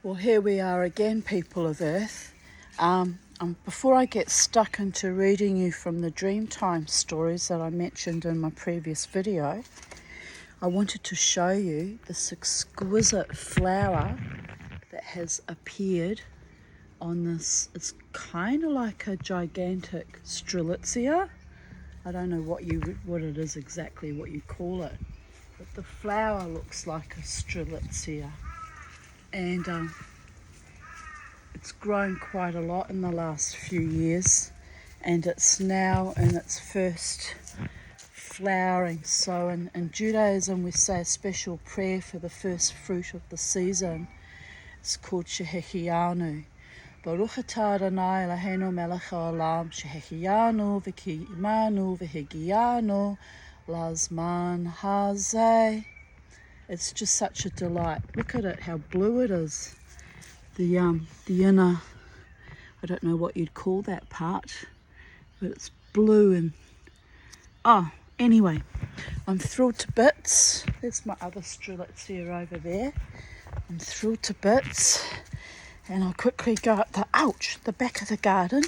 Well, here we are again, people of Earth. Before I get stuck into reading you from the Dreamtime stories that I mentioned in my previous video, I wanted to show you this exquisite flower that has appeared on this. It's kind of like a gigantic strelitzia. I don't know what it is exactly, what you call it, but the flower looks like a strelitzia. And it's grown quite a lot in the last few years, and it's now in its first flowering. So in Judaism we say a special prayer for the first fruit of the season. It's called Shehechianu. Baruch atah Adonai Eloheinu melech haolam shehechianu v'kiyimanu v'higianu lazman hazeh. It's just such a delight. Look at it, how blue it is. The inner, I don't know what you'd call that part, but it's blue and anyway, I'm thrilled to bits. There's my other strelitzia over there. I'm thrilled to bits, and I'll quickly go up the back of the garden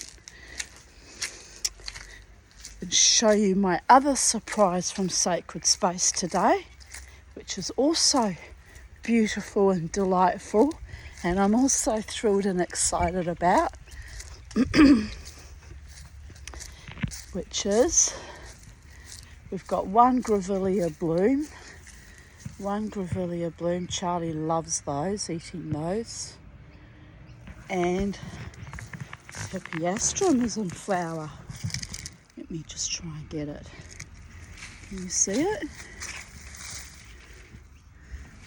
and show you my other surprise from Sacred Space today, which is also beautiful and delightful, and I'm also thrilled and excited about, which is, we've got one grevillea bloom. Charlie loves those, eating those, and hippeastrum is in flower. Let me just try and get it. Can you see it?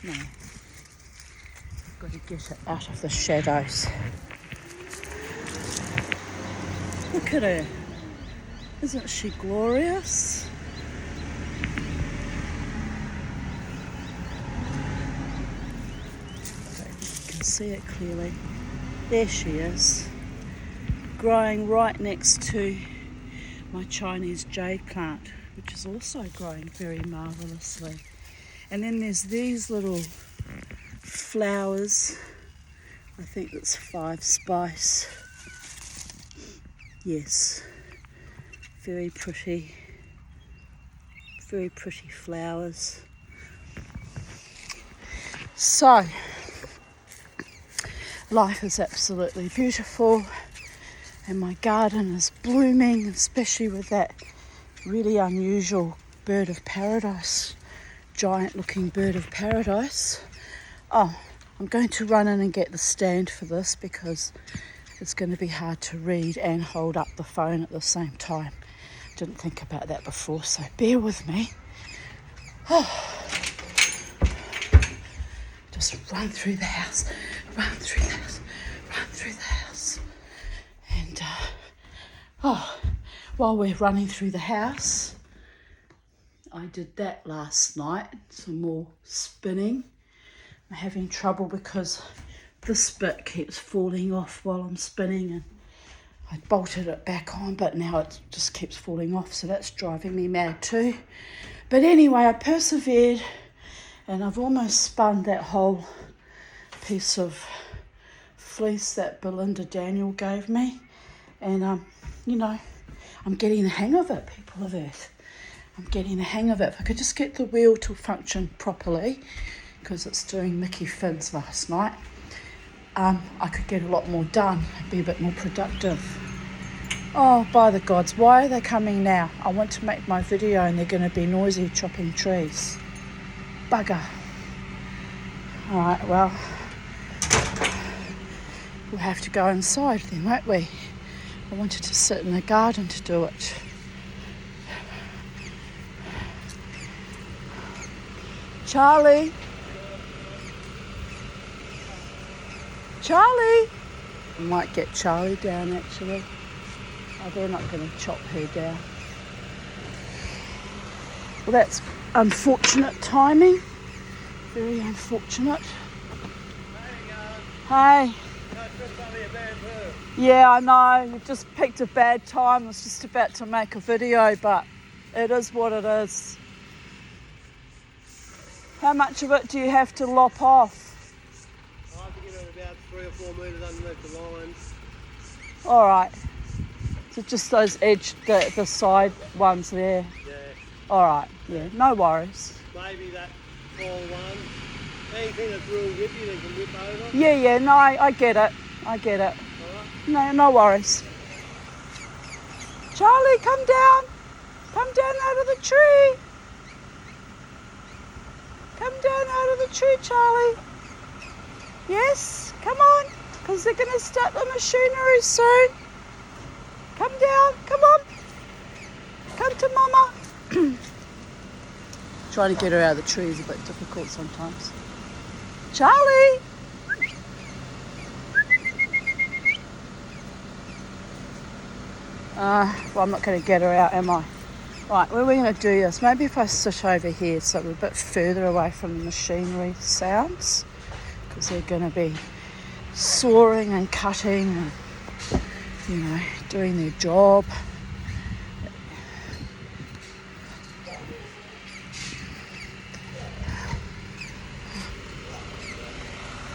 No, I've got to get it out of the shadows. Look at her. Isn't she glorious? You can see it clearly. There she is, growing right next to my Chinese jade plant, which is also growing very marvellously. And then there's these little flowers. I think it's 5 spice. Yes, very pretty flowers. So, life is absolutely beautiful, and my garden is blooming, especially with that really unusual bird of paradise. Giant looking bird of paradise. I'm going to run in and get the stand for this because it's going to be hard to read and hold up the phone at the same time. Didn't think about that before, so bear with me. Just run through the house. And while we're running through the house, I did that last night, some more spinning. I'm having trouble because this bit keeps falling off while I'm spinning, and I bolted it back on, but now it just keeps falling off, so that's driving me mad too. But anyway, I persevered, and I've almost spun that whole piece of fleece that Belinda Daniel gave me, and I'm getting the hang of it, people of Earth. I'm getting the hang of it. If I could just get the wheel to function properly, because it's doing Mickey fins last night, I could get a lot more done and be a bit more productive. Oh, by the gods, why are they coming now? I want to make my video and they're going to be noisy chopping trees. Bugger. Alright, well, we'll have to go inside then, won't we? I wanted to sit in the garden to do it. Charlie, I might get Charlie down actually. Oh, they're not going to chop her down. Well, that's unfortunate timing. Very unfortunate. Hey. Yeah, I know. You've just picked a bad time. I was just about to make a video, but it is what it is. How much of it do you have to lop off? I have to get rid of about 3 or 4 metres underneath the lines. All right. So just those the side ones there. Yeah. All right. Yeah. No worries. Maybe that tall one. Anything that's real whippy that can whip over. Yeah, yeah. No, I get it. I get it. All right. No worries. Charlie, come down. Come down out of the tree. Come down out of the tree, Charlie. Yes, come on, because they're going to start the machinery soon. Come down, come on. Come to Mama. Trying to get her out of the tree is a bit difficult sometimes. Charlie! Well, I'm not going to get her out, am I? Right, what are we going to do this? Maybe if I sit over here so we're a bit further away from the machinery sounds, because they're going to be sawing and cutting and, you know, doing their job.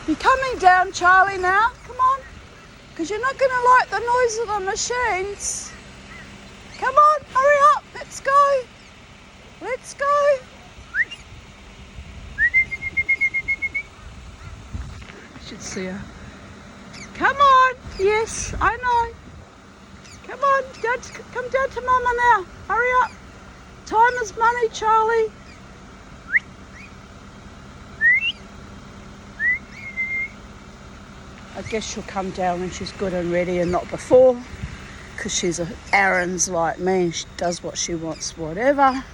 You coming down, Charlie, now? Come on, because you're not going to like the noise of the machines. Come on, hurry up, let's go. Let's go. You should see her. Come on, yes, I know. Come on, come down to Mama now. Hurry up. Time is money, Charlie. I guess she'll come down when she's good and ready and not before, because she's a Aaron's like me. She does what she wants, whatever.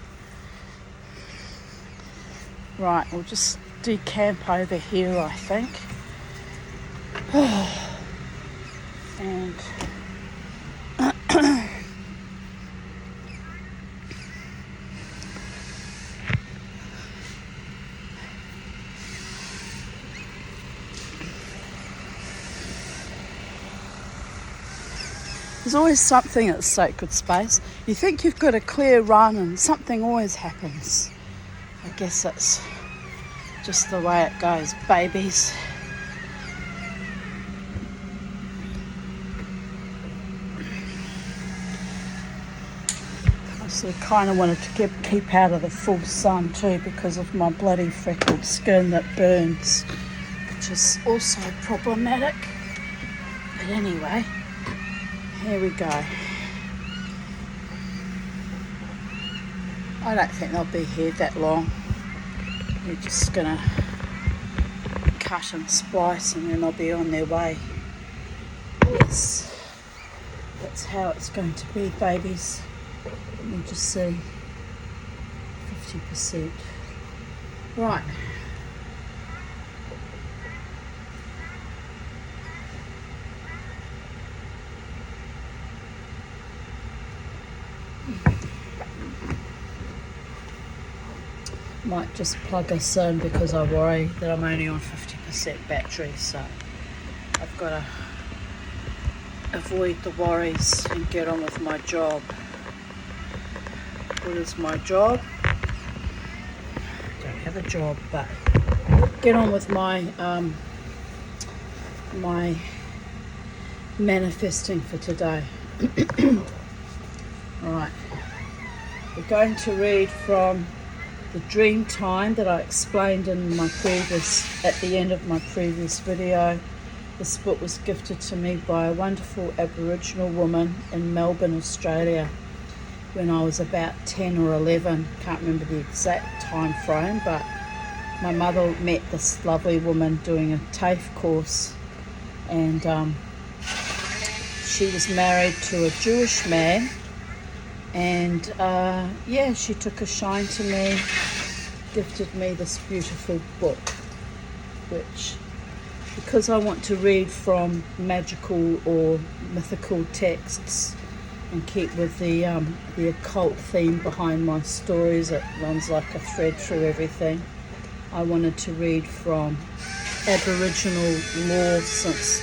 Right, we'll just decamp over here, I think. And there's always something at Sacred Space. You think you've got a clear run and something always happens. I guess that's just the way it goes, babies. I sort of kind of wanted to keep out of the full sun too, because of my bloody freckled skin that burns, which is also problematic. But anyway, here we go. I don't think they'll be here that long. We're just gonna cut and splice and then they'll be on their way. Yes, that's how it's going to be, babies. Let me just see. 50%. Right. Might just plug us in because I worry that I'm only on 50% battery, so I've got to avoid the worries and get on with my job. What is my job? I don't have a job, but get on with my my manifesting for today. Right, we're going to read from the Dreamtime that I explained in my at the end of my previous video. This book was gifted to me by a wonderful Aboriginal woman in Melbourne, Australia, when I was about 10 or 11. Can't remember the exact time frame, but my mother met this lovely woman doing a TAFE course, and she was married to a Jewish man. And yeah, she took a shine to me, gifted me this beautiful book, which, because I want to read from magical or mythical texts and keep with the occult theme behind my stories, it runs like a thread through everything. I wanted to read from Aboriginal law, since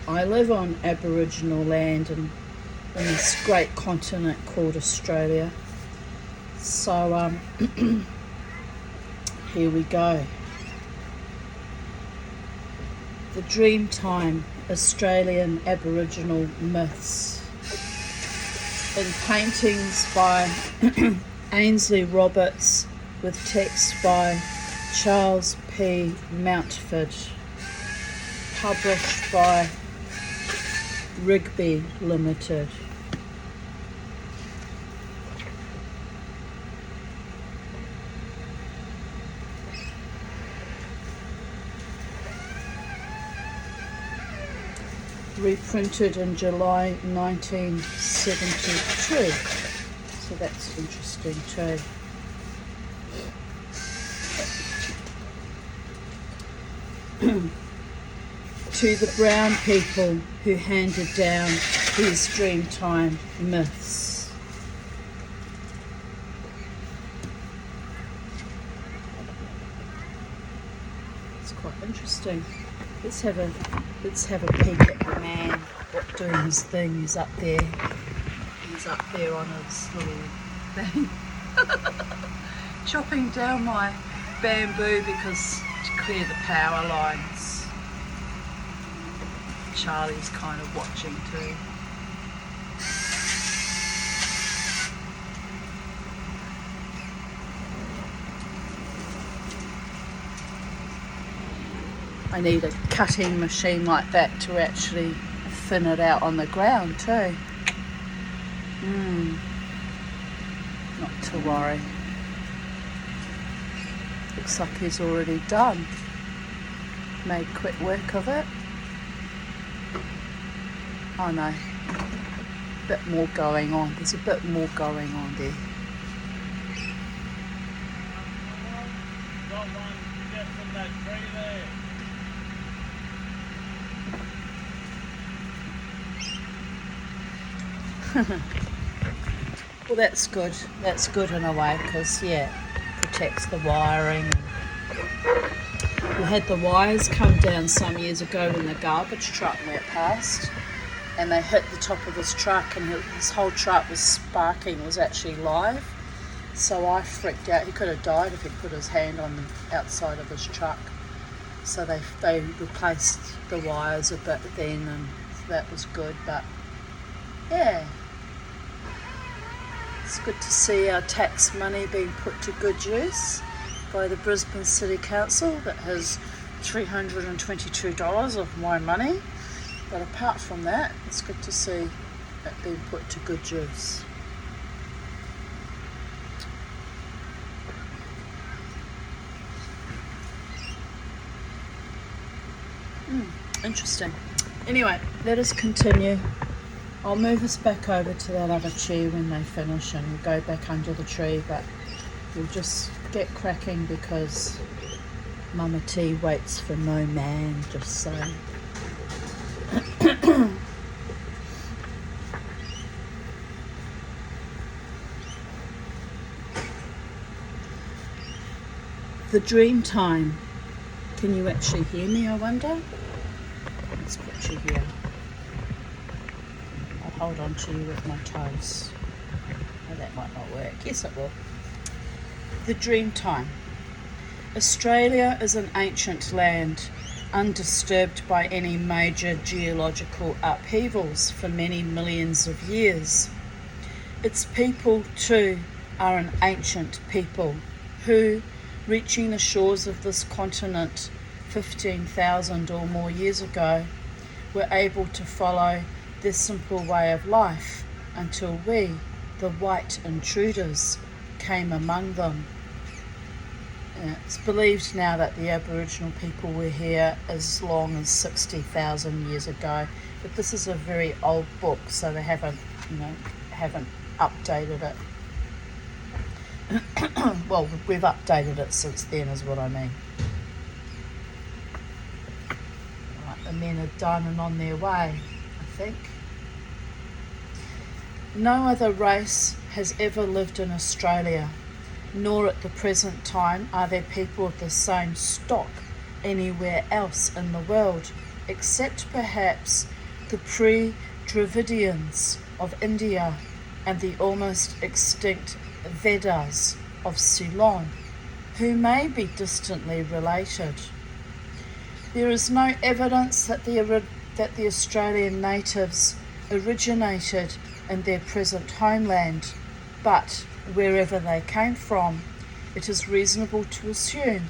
I live on Aboriginal land and in this great continent called Australia. So here we go. The Dreamtime Australian Aboriginal Myths. In paintings by Ainsley Roberts with text by Charles P. Mountford. Published by Rigby Limited. Reprinted in July 1972. So that's interesting too. To the brown people who handed down these Dreamtime myths. It's quite interesting. Let's have a peek at the man doing his thing. He's up there. He's up there on his little thing, chopping down my bamboo because to clear the power lines. Charlie's kind of watching too. I need a cutting machine like that to actually thin it out on the ground too. Not to worry. Looks like he's already done. Made quick work of it. Oh no, bit more going on. There's a bit more going on there. Got one just from that tree there. Well, that's good. That's good in a way because, yeah, protects the wiring. We had the wires come down some years ago when the garbage truck went past and they hit the top of his truck and his whole truck was sparking. It was actually live. So I freaked out. He could have died if he put his hand on the outside of his truck. So they replaced the wires a bit then and that was good. But, yeah. It's good to see our tax money being put to good use by the Brisbane City Council that has $322 of my money. But apart from that, it's good to see it being put to good use. Interesting. Anyway, let us continue. I'll move us back over to that other tree when they finish and we'll go back under the tree, but we'll just get cracking because Mama T waits for no man, just so. The Dreamtime. Can you actually hear me, I wonder? Let's put you here. Hold on to you with my toes. Oh, that might not work. Yes, it will. The Dreamtime. Australia is an ancient land, undisturbed by any major geological upheavals for many millions of years. Its people, too, are an ancient people who, reaching the shores of this continent 15,000 or more years ago, were able to follow this simple way of life until we, the white intruders, came among them. It's believed now that the Aboriginal people were here as long as 60,000 years ago, but this is a very old book, so they haven't updated it. Well, we've updated it since then, is what I mean. Right, the men are done and on their way, I think. No other race has ever lived in Australia, nor at the present time are there people of the same stock anywhere else in the world, except perhaps the pre-Dravidians of India and the almost extinct Vedas of Ceylon, who may be distantly related. There is no evidence that the Australian natives originated in their present homeland, but wherever they came from, it is reasonable to assume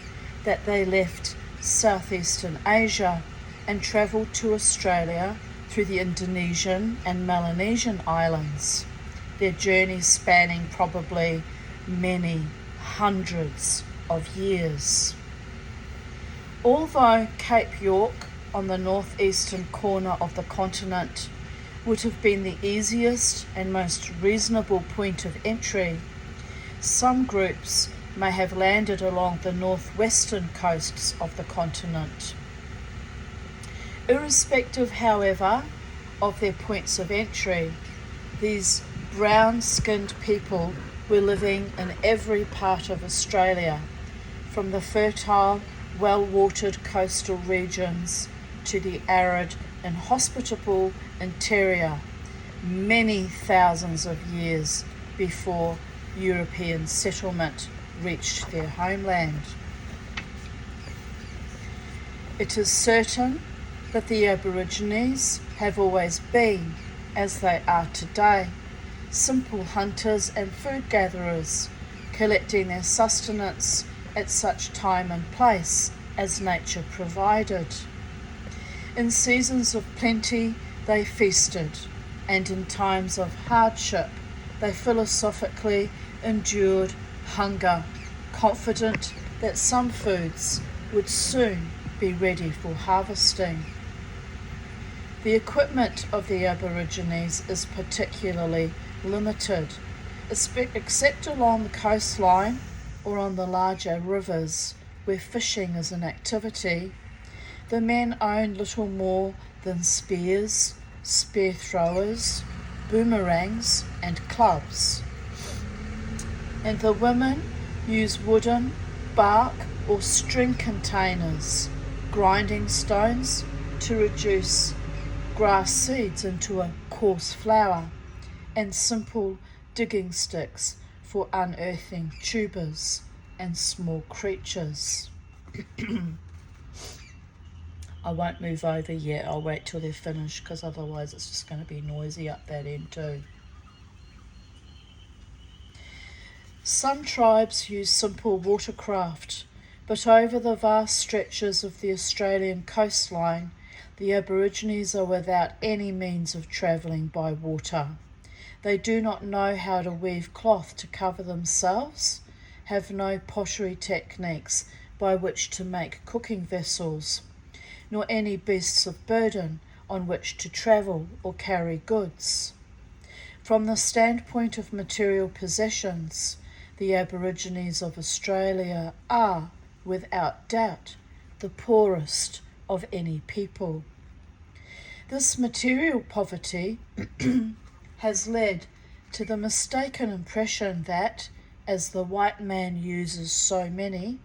that they left southeastern Asia and travelled to Australia through the Indonesian and Melanesian islands, their journey spanning probably many hundreds of years. Although Cape York on the northeastern corner of the continent would have been the easiest and most reasonable point of entry, some groups may have landed along the northwestern coasts of the continent. Irrespective, however, of their points of entry, these brown-skinned people were living in every part of Australia, from the fertile, well-watered coastal regions to the arid, inhospitable interior, many thousands of years before European settlement reached their homeland. It is certain that the Aborigines have always been, as they are today, simple hunters and food gatherers, collecting their sustenance at such time and place as nature provided. In seasons of plenty, they feasted, and in times of hardship, they philosophically endured hunger, confident that some foods would soon be ready for harvesting. The equipment of the Aborigines is particularly limited, except along the coastline or on the larger rivers where fishing is an activity. The men own little more than spears, spear throwers, boomerangs and clubs. And the women use wooden, bark or string containers, grinding stones to reduce grass seeds into a coarse flour, and simple digging sticks for unearthing tubers and small creatures. I won't move over yet, I'll wait till they're finished because otherwise it's just going to be noisy up that end too. Some tribes use simple watercraft, but over the vast stretches of the Australian coastline, the Aborigines are without any means of travelling by water. They do not know how to weave cloth to cover themselves, have no pottery techniques by which to make cooking vessels, nor any beasts of burden on which to travel or carry goods. From the standpoint of material possessions, the Aborigines of Australia are, without doubt, the poorest of any people. This material poverty has led to the mistaken impression that, as the white man uses so many,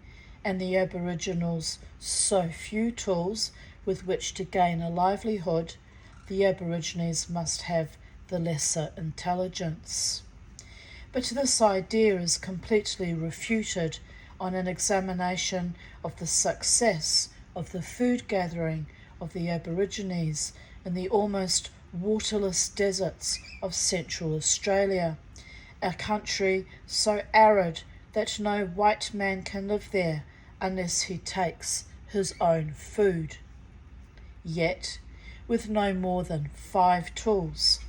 and the Aboriginals so few tools with which to gain a livelihood, the Aborigines must have the lesser intelligence. But this idea is completely refuted on an examination of the success of the food gathering of the Aborigines in the almost waterless deserts of Central Australia, a country so arid that no white man can live there unless he takes his own food. Yet, with no more than 5 tools,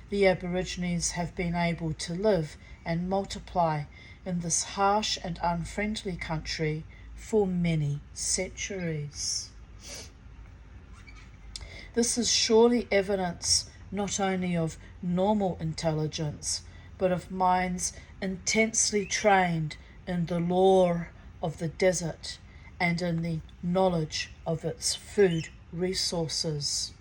the Aborigines have been able to live and multiply in this harsh and unfriendly country for many centuries. This is surely evidence not only of normal intelligence, but of minds intensely trained in the lore of the desert and in the knowledge of its food resources.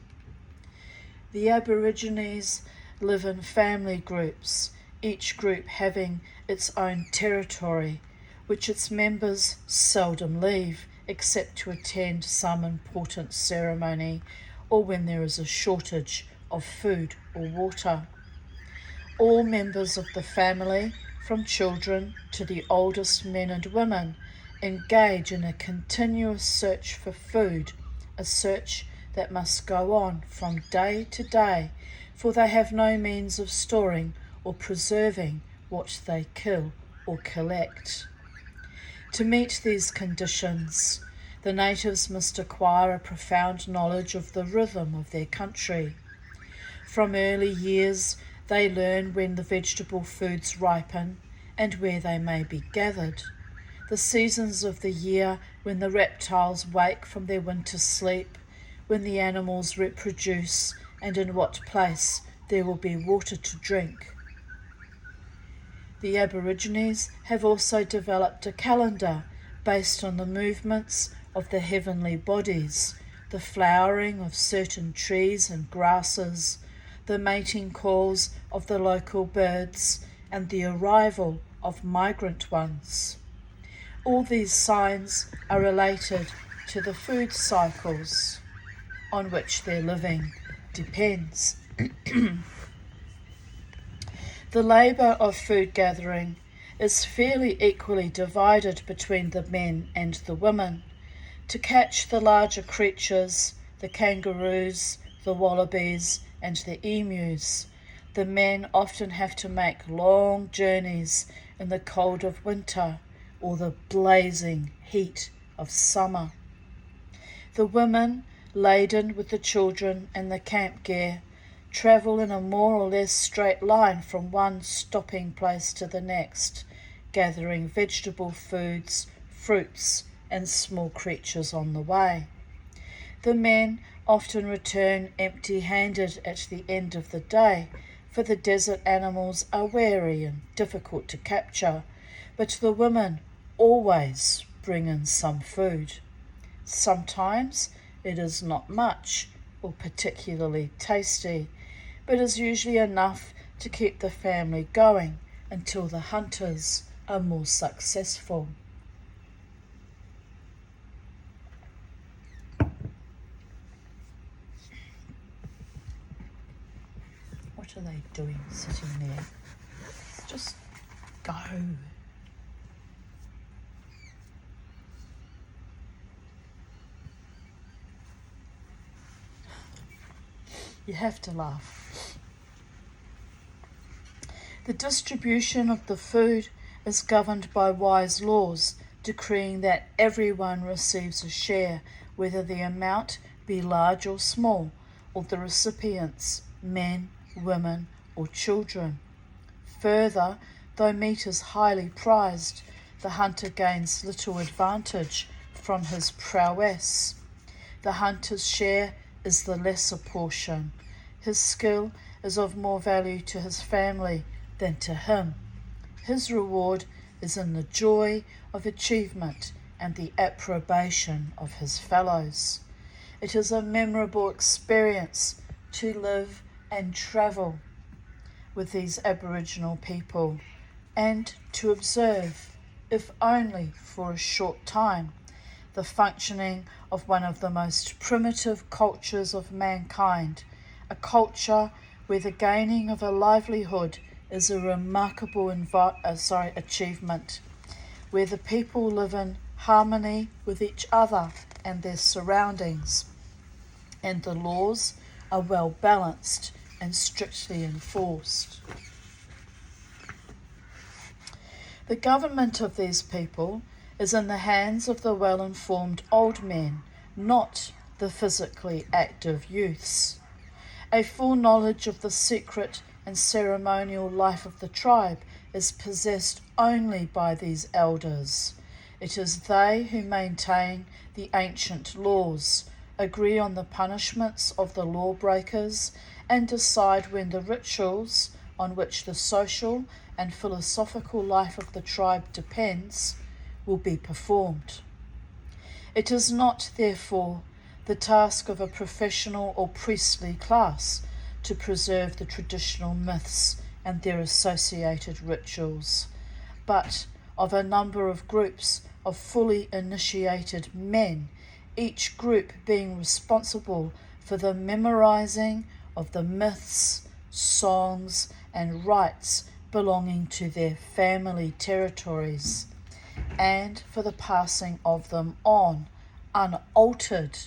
The Aborigines live in family groups, each group having its own territory, which its members seldom leave except to attend some important ceremony or when there is a shortage of food or water. All members of the family, from children to the oldest men and women, engage in a continuous search for food a search that must go on from day to day, for they have no means of storing or preserving what they kill or collect. To meet these conditions, the natives must acquire a profound knowledge of the rhythm of their country. From early years, they learn when the vegetable foods ripen and where they may be gathered, the seasons of the year when the reptiles wake from their winter sleep, when the animals reproduce, and in what place there will be water to drink. The Aborigines have also developed a calendar based on the movements of the heavenly bodies, the flowering of certain trees and grasses, the mating calls of the local birds, and the arrival of migrant ones. All these signs are related to the food cycles on which their living depends. The labour of food gathering is fairly equally divided between the men and the women. To catch the larger creatures, the kangaroos, the wallabies, and the emus, the men often have to make long journeys in the cold of winter or the blazing heat of summer. The women, laden with the children and the camp gear, travel in a more or less straight line from one stopping place to the next, gathering vegetable foods, fruits, and small creatures on the way. The men often return empty-handed at the end of the day, for the desert animals are wary and difficult to capture, but the women always bring in some food. Sometimes it is not much or particularly tasty, but is usually enough to keep the family going until the hunters are more successful. What are they doing sitting there? Just go. You have to laugh. The distribution of the food is governed by wise laws, decreeing that everyone receives a share, whether the amount be large or small, or the recipients, men, women, or children. Further, though meat is highly prized, the hunter gains little advantage from his prowess. The hunter's share is the lesser portion. His skill is of more value to his family than to him. His reward is in the joy of achievement and the approbation of his fellows. It is a memorable experience to live and travel with these Aboriginal people and to observe, if only for a short time, the functioning of one of the most primitive cultures of mankind, a culture where the gaining of a livelihood is a remarkable achievement, where the people live in harmony with each other and their surroundings, and the laws are well balanced and strictly enforced. The government of these people is in the hands of the well-informed old men, not the physically active youths. A full knowledge of the secret and ceremonial life of the tribe is possessed only by these elders. It is they who maintain the ancient laws, agree on the punishments of the lawbreakers, and decide when the rituals on which the social and philosophical life of the tribe depends will be performed. It is not, therefore, the task of a professional or priestly class to preserve the traditional myths and their associated rituals, but of a number of groups of fully initiated men, each group being responsible for the memorizing of the myths, songs, and rites belonging to their family territories, and for the passing of them on, unaltered,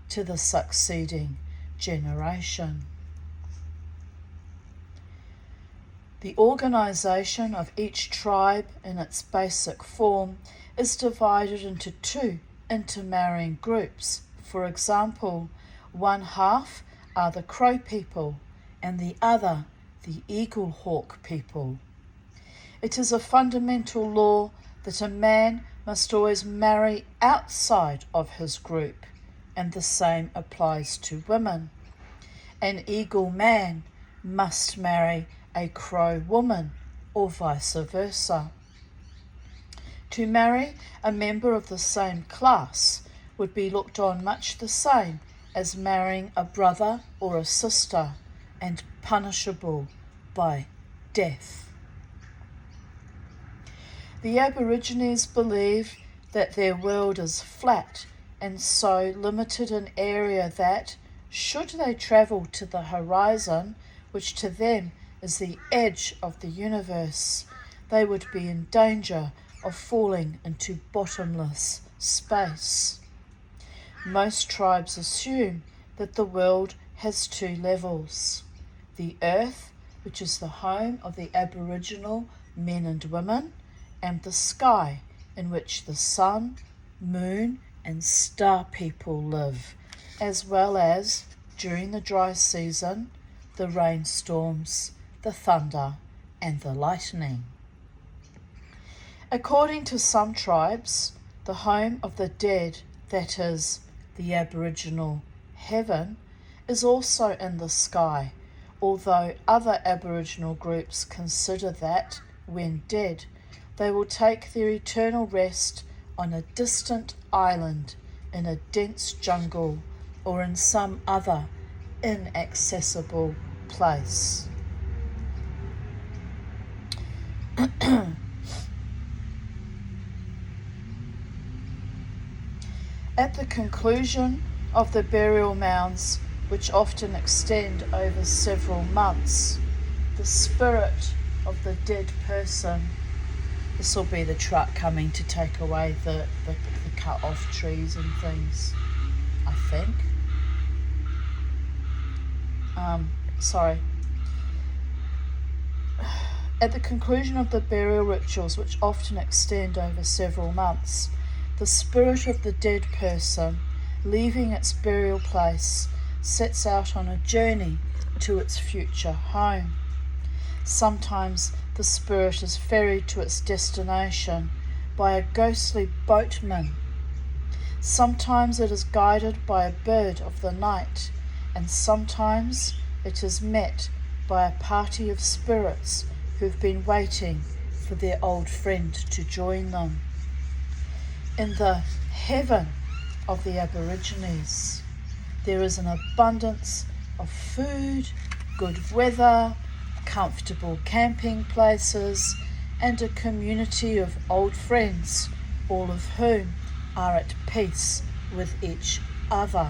to the succeeding generation. The organisation of each tribe in its basic form is divided into two intermarrying groups. For example, one half are the Crow people and the other the Eagle Hawk people. It is a fundamental law that a man must always marry outside of his group, and the same applies to women. An Eagle man must marry a Crow woman, or vice versa. To marry a member of the same class would be looked on much the same as marrying a brother or a sister, and punishable by death. The Aborigines believe that their world is flat and so limited in area that, should they travel to the horizon, which to them is the edge of the universe, they would be in danger of falling into bottomless space. Most tribes assume that the world has two levels: the earth, which is the home of the Aboriginal men and women, and the sky, in which the sun, moon, and star people live, as well as, during the dry season, the rainstorms, the thunder, and the lightning. According to some tribes, the home of the dead, that is, the Aboriginal heaven, is also in the sky, although other Aboriginal groups consider that, when dead, they will take their eternal rest on a distant island, in a dense jungle, or in some other inaccessible place. At the conclusion of the burial mounds, which often extend over several months, the spirit of the dead person, this will be the truck coming to take away the cut off trees and things, I think. At the conclusion of the burial rituals, which often extend over several months, the spirit of the dead person, leaving its burial place, sets out on a journey to its future home. Sometimes the spirit is ferried to its destination by a ghostly boatman. Sometimes it is guided by a bird of the night, and sometimes it is met by a party of spirits who've been waiting for their old friend to join them. In the heaven of the Aborigines, there is an abundance of food, good weather, comfortable camping places, and a community of old friends, all of whom are at peace with each other.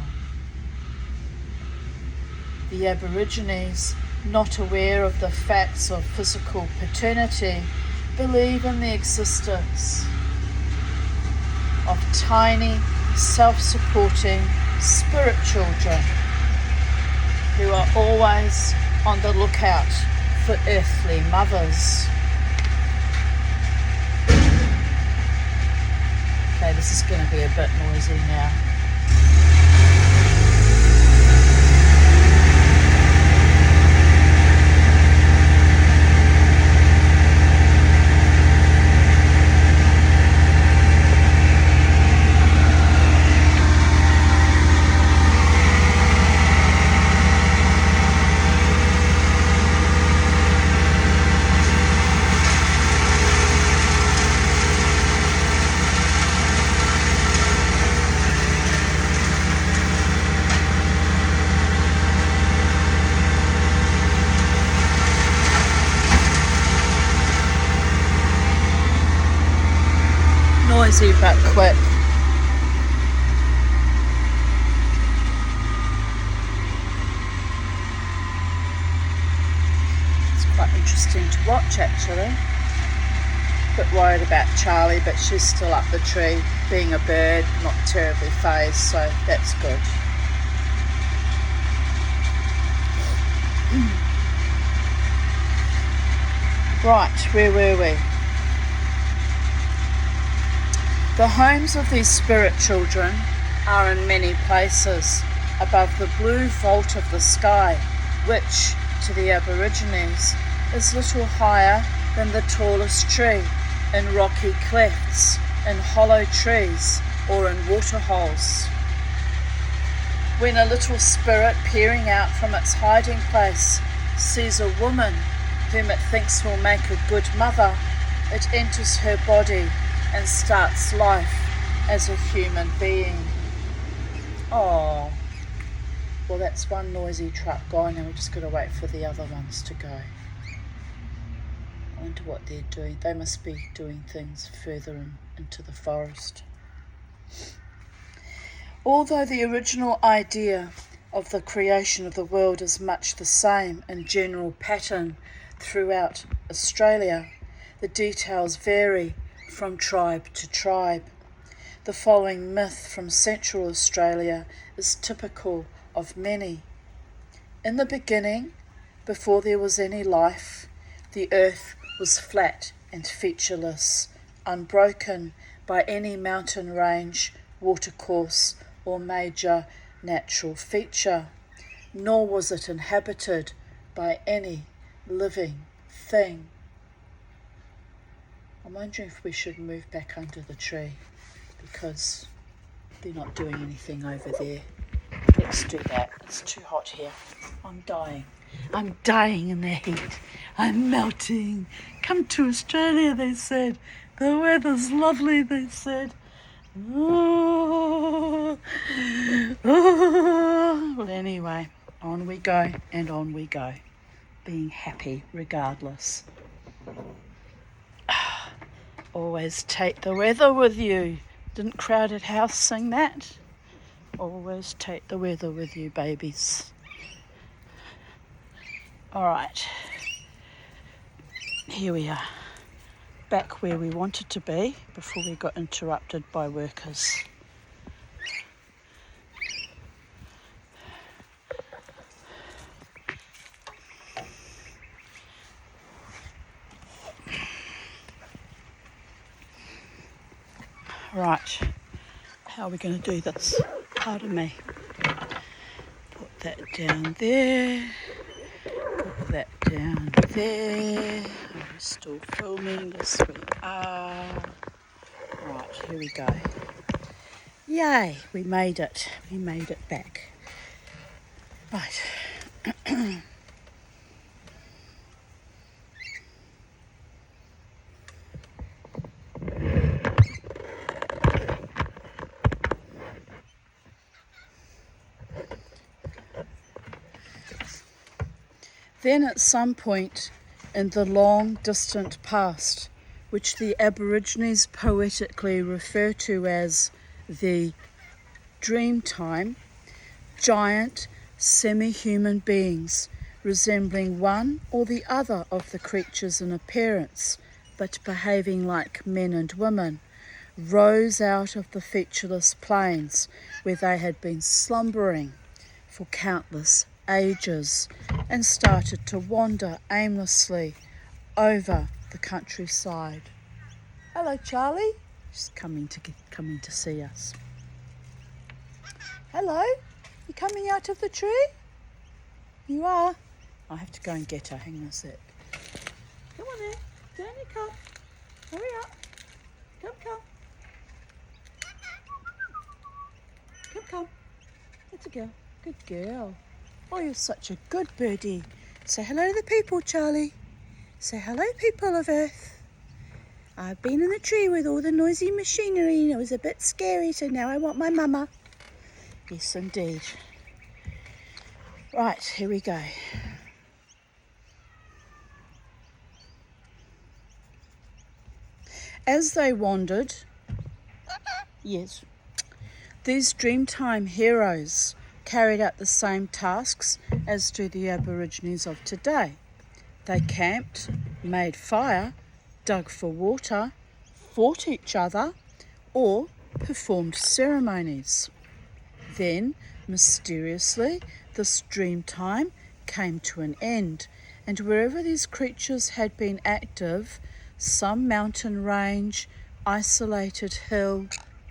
The Aborigines, not aware of the facts of physical paternity, believe in the existence of tiny, self-supporting spirit children who are always on the lookout for earthly mothers. Okay, this is going to be a bit noisy now. Noisy but quick. It's quite interesting to watch actually. Bit worried about Charlie, but she's still up the tree, being a bird, not terribly phased, so that's good. Right, where were we? The homes of these spirit children are in many places above the blue vault of the sky, which, to the Aborigines, is little higher than the tallest tree, in rocky clefts, in hollow trees, or in waterholes. When a little spirit peering out from its hiding place sees a woman whom it thinks will make a good mother, it enters her body and starts life as a human being. Oh, well, that's one noisy truck gone, and we're just going to wait for the other ones to go. I wonder what they're doing. They must be doing things further into the forest. Although the original idea of the creation of the world is much the same in general pattern throughout Australia, the details vary from tribe to tribe. The following myth from Central Australia is typical of many. In the beginning, before there was any life, the earth was flat and featureless, unbroken by any mountain range, watercourse, or major natural feature, nor was it inhabited by any living thing. I'm wondering if we should move back under the tree because they're not doing anything over there. Let's do that. It's too hot here. I'm dying. I'm dying in the heat. I'm melting. Come to Australia, they said. The weather's lovely, they said. Oh. Well, anyway, on we go and on we go. Being happy regardless. Always take the weather with you. Didn't Crowded House sing that? Always take the weather with you, babies. All right. Here we are. Back where we wanted to be before we got interrupted by workers. Right, how are we going to do this? Pardon me. Put that down there. Put that down there. We're still filming. Yes, we are. Right, here we go. Yay, we made it. We made it back. Right. Then at some point in the long distant past, which the Aborigines poetically refer to as the Dreamtime, giant semi-human beings resembling one or the other of the creatures in appearance, but behaving like men and women, rose out of the featureless plains where they had been slumbering for countless ages and started to wander aimlessly over the countryside. Hello, Charlie. She's coming to see us. Hello. You coming out of the tree? You are. I have to go and get her. Hang on a sec. Come on there. Down you come. Hurry up. Come. Come. That's a girl. Good girl. Oh, you're such a good birdie. Say hello to the people, Charlie. Say hello, people of Earth. I've been in the tree with all the noisy machinery and it was a bit scary, so now I want my mama. Yes, indeed. Right, here we go. As they wandered, yes, these Dreamtime heroes carried out the same tasks as do the Aborigines of today. They camped, made fire, dug for water, fought each other, or performed ceremonies. Then, mysteriously, this Dreamtime came to an end, and wherever these creatures had been active, some mountain range, isolated hill,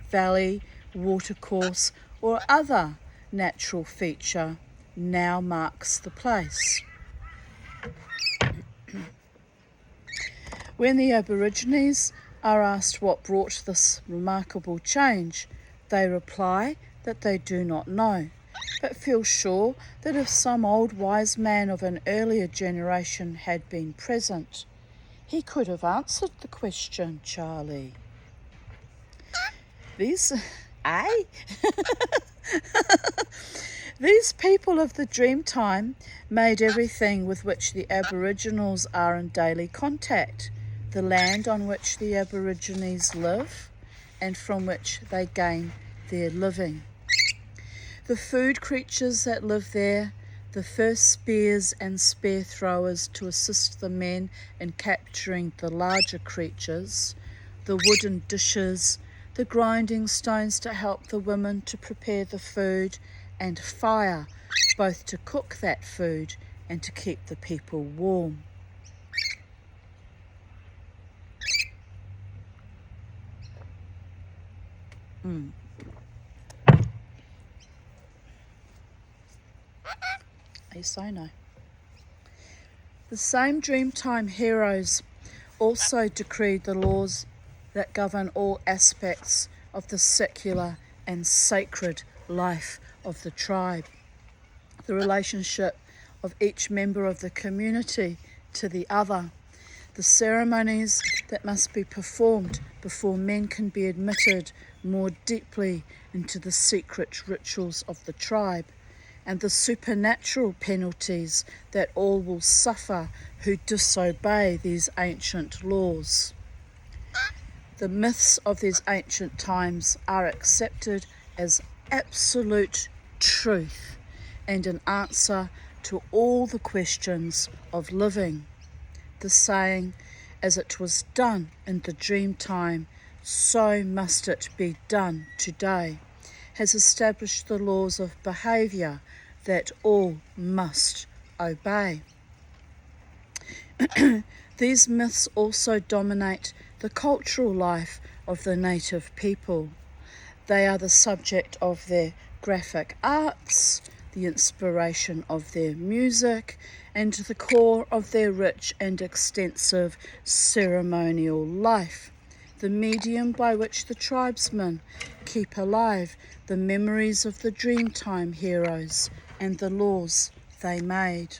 valley, watercourse, or other natural feature now marks the place. When the Aborigines are asked what brought this remarkable change, they reply that they do not know, but feel sure that if some old wise man of an earlier generation had been present, he could have answered the question, Charlie. These people of the Dreamtime made everything with which the Aboriginals are in daily contact, the land on which the Aborigines live and from which they gain their living. The food creatures that live there, the first spears and spear throwers to assist the men in capturing the larger creatures, the wooden dishes, the grinding stones to help the women to prepare the food, and fire, both to cook that food and to keep the people warm. Yes, I know. The same Dreamtime heroes also decreed the laws that govern all aspects of the secular and sacred life of the tribe. The relationship of each member of the community to the other, the ceremonies that must be performed before men can be admitted more deeply into the secret rituals of the tribe, and the supernatural penalties that all will suffer who disobey these ancient laws. The myths of these ancient times are accepted as absolute truth and an answer to all the questions of living. The saying, as it was done in the Dreamtime, so must it be done today, has established the laws of behaviour that all must obey. These myths also dominate the cultural life of the native people. They are the subject of their graphic arts, the inspiration of their music, and the core of their rich and extensive ceremonial life, the medium by which the tribesmen keep alive the memories of the Dreamtime heroes and the laws they made.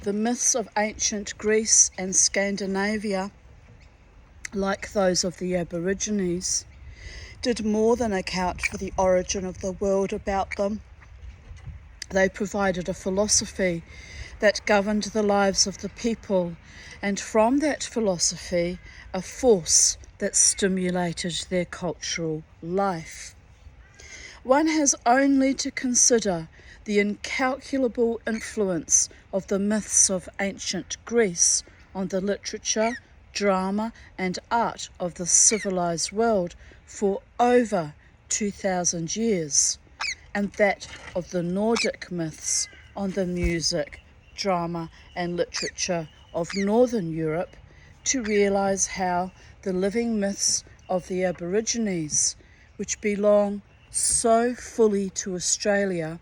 The myths of ancient Greece and Scandinavia, like those of the Aborigines, did more than account for the origin of the world about them. They provided a philosophy that governed the lives of the people, and from that philosophy, a force that stimulated their cultural life. One has only to consider the incalculable influence of the myths of ancient Greece on the literature, drama, and art of the civilized world for over 2,000 years, and that of the Nordic myths on the music, drama, and literature of Northern Europe to realize how the living myths of the Aborigines, which belong so fully to Australia,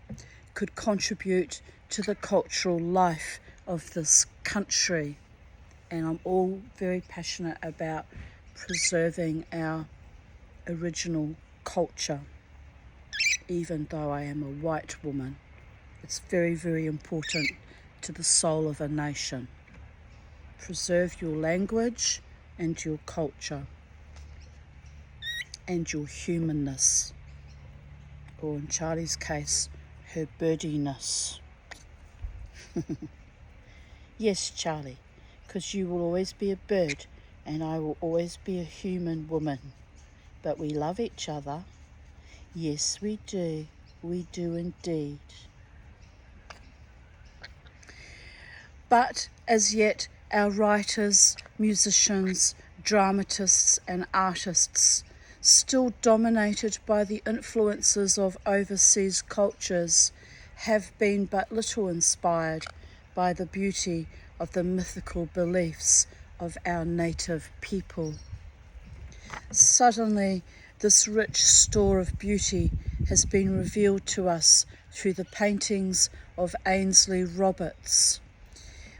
could contribute to the cultural life of this country. And I'm all very passionate about preserving our original culture, even though I am a white woman. It's very, very important to the soul of a nation. Preserve your language and your culture and your humanness, or in Charlie's case, her birdiness. Yes, Charlie, because you will always be a bird and I will always be a human woman. But we love each other. Yes, we do. We do indeed. But as yet, our writers, musicians, dramatists and artists, still dominated by the influences of overseas cultures, have been but little inspired by the beauty of the mythical beliefs of our native people. Suddenly, this rich store of beauty has been revealed to us through the paintings of Ainsley Roberts.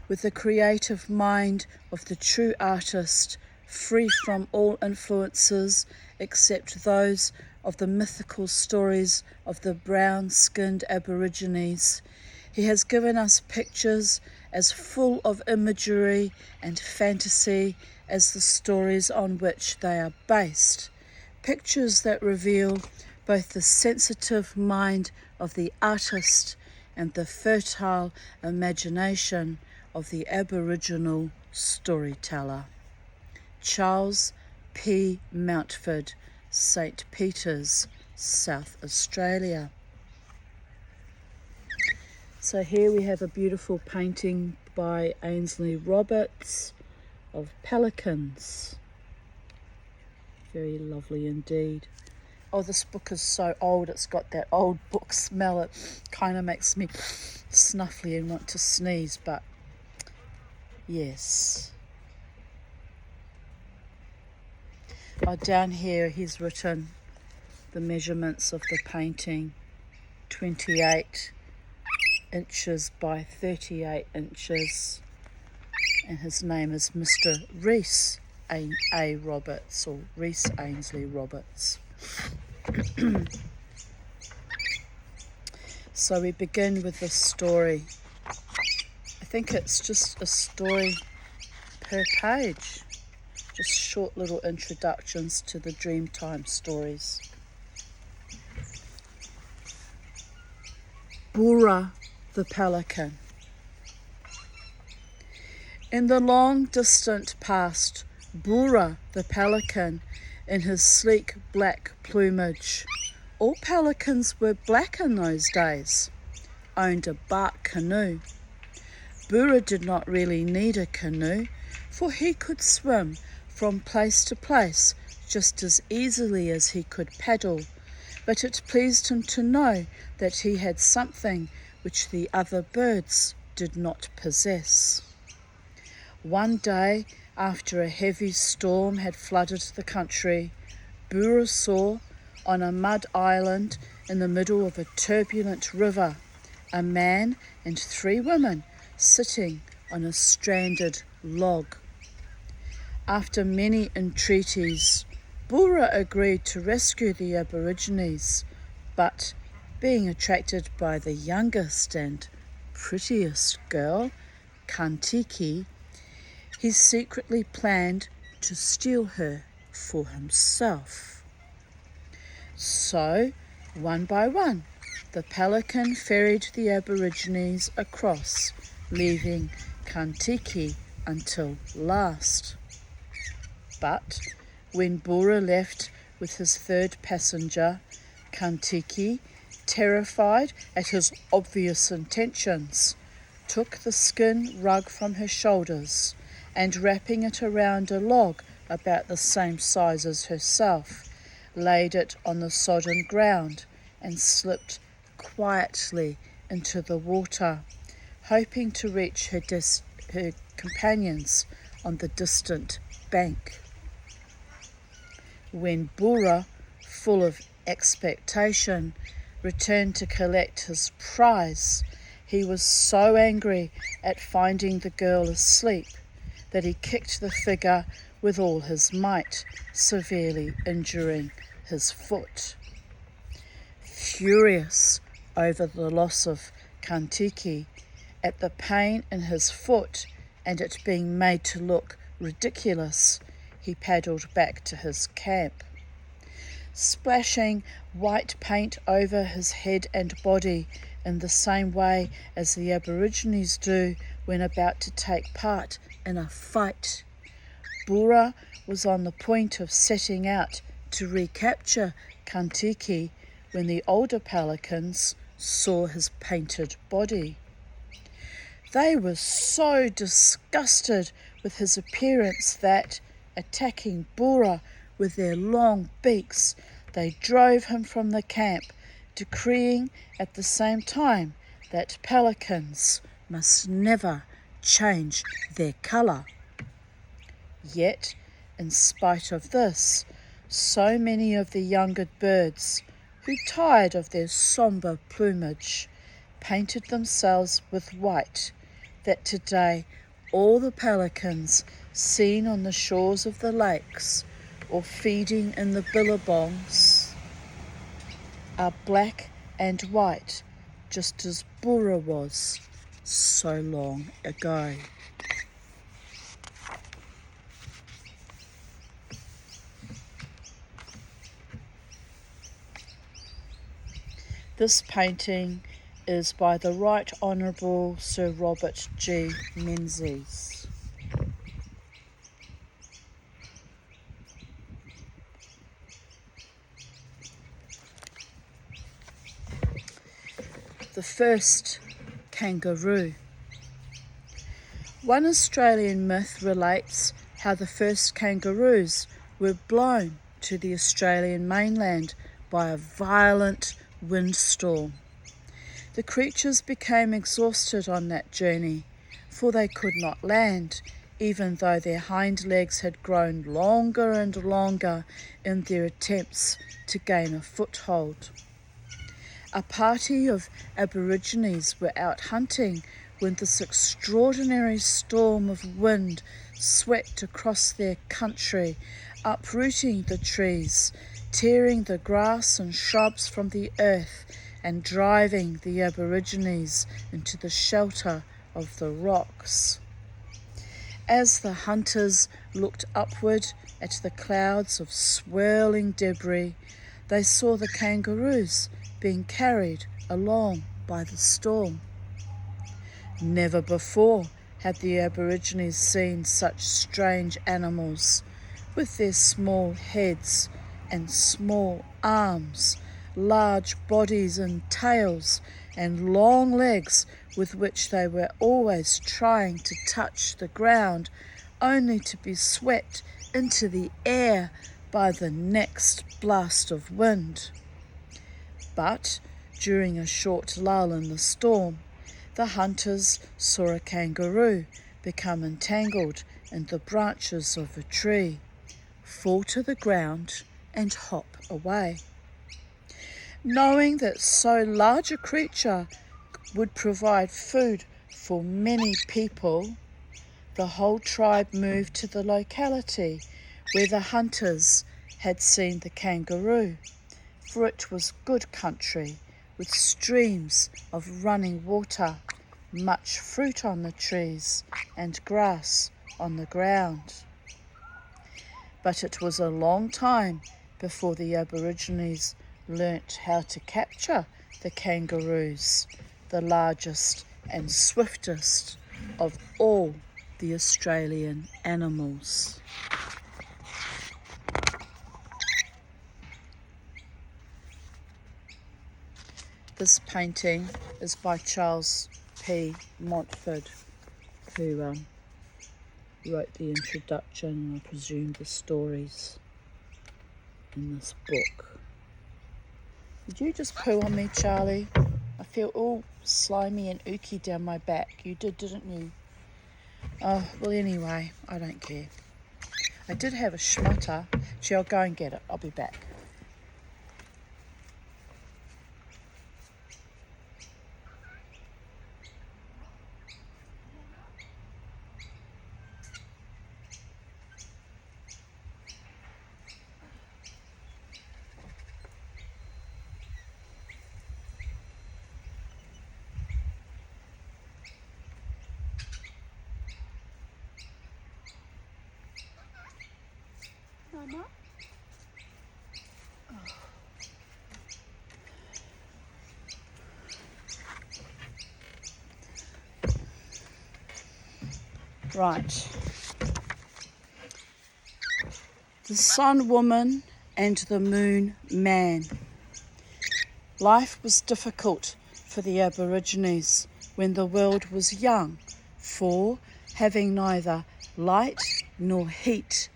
With the creative mind of the true artist, free from all influences except those of the mythical stories of the brown-skinned Aborigines, he has given us pictures as full of imagery and fantasy as the stories on which they are based. Pictures that reveal both the sensitive mind of the artist and the fertile imagination of the Aboriginal storyteller. Charles P. Mountford, St. Peters, South Australia. So here we have a beautiful painting by Ainsley Roberts of pelicans. Very lovely indeed. Oh, this book is so old, it's got that old book smell. It kind of makes me snuffly and want to sneeze, but yes. Oh, down here he's written the measurements of the painting, 28 inches by 38 inches, and his name is Mr. Rhys A. Roberts, or Rhys Ainsley Roberts. So we begin with the story. I think it's just a story per page, just short little introductions to the Dreamtime stories. Boora the Pelican. In the long distant past, Boora the Pelican, in his sleek black plumage, all pelicans were black in those days, owned a bark canoe. Boora did not really need a canoe, for he could swim from place to place just as easily as he could paddle, but it pleased him to know that he had something which the other birds did not possess. One day, after a heavy storm had flooded the country, Boora saw, on a mud island in the middle of a turbulent river, a man and 3 women sitting on a stranded log. After many entreaties, Boora agreed to rescue the Aborigines, but being attracted by the youngest and prettiest girl, Kantiki, he secretly planned to steal her for himself. So, one by one, the pelican ferried the Aborigines across, leaving Kantiki until last. But when Boora left with his 3rd passenger, Kantiki, terrified at his obvious intentions, took the skin rug from her shoulders and, wrapping it around a log about the same size as herself, laid it on the sodden ground and slipped quietly into the water, hoping to reach her companions on the distant bank. When Boora, full of expectation, returned to collect his prize, he was so angry at finding the girl asleep that he kicked the figure with all his might, severely injuring his foot. Furious over the loss of Kantiki, at the pain in his foot and it being made to look ridiculous, he paddled back to his camp. Splashing white paint over his head and body in the same way as the Aborigines do when about to take part in a fight, Boora was on the point of setting out to recapture Kantiki when the older pelicans saw his painted body. They were so disgusted with his appearance that, attacking Boora with their long beaks, they drove him from the camp, decreeing at the same time that pelicans must never change their colour. Yet, in spite of this, so many of the younger birds, who tired of their sombre plumage, painted themselves with white, that today all the pelicans seen on the shores of the lakes or feeding in the billabongs are black and white, just as Bura was so long ago. This painting is by the Right Honourable Sir Robert G. Menzies. The first kangaroo. One Australian myth relates how the first kangaroos were blown to the Australian mainland by a violent windstorm. The creatures became exhausted on that journey, for they could not land, even though their hind legs had grown longer and longer in their attempts to gain a foothold. A party of Aborigines were out hunting when this extraordinary storm of wind swept across their country, uprooting the trees, tearing the grass and shrubs from the earth, and driving the Aborigines into the shelter of the rocks. As the hunters looked upward at the clouds of swirling debris, they saw the kangaroos being carried along by the storm. Never before had the Aborigines seen such strange animals, with their small heads and small arms, large bodies and tails, and long legs with which they were always trying to touch the ground, only to be swept into the air by the next blast of wind. But during a short lull in the storm, the hunters saw a kangaroo become entangled in the branches of a tree, fall to the ground and hop away. Knowing that so large a creature would provide food for many people, the whole tribe moved to the locality where the hunters had seen the kangaroo, for it was good country with streams of running water, much fruit on the trees, and grass on the ground. But it was a long time before the Aborigines learnt how to capture the kangaroos, the largest and swiftest of all the Australian animals. This painting is by Charles P. Montford, who wrote the introduction and I presume the stories in this book. Did you just poo on me, Charlie? I feel all slimy and ooky down my back. You did, didn't you? Oh, well anyway, I don't care. I did have a schmutter. Gee, I'll go and get it. I'll be back. Mama? Oh. Right. The Sun Woman and the Moon Man. Life was difficult for the Aborigines when the world was young, for, having neither light nor heat,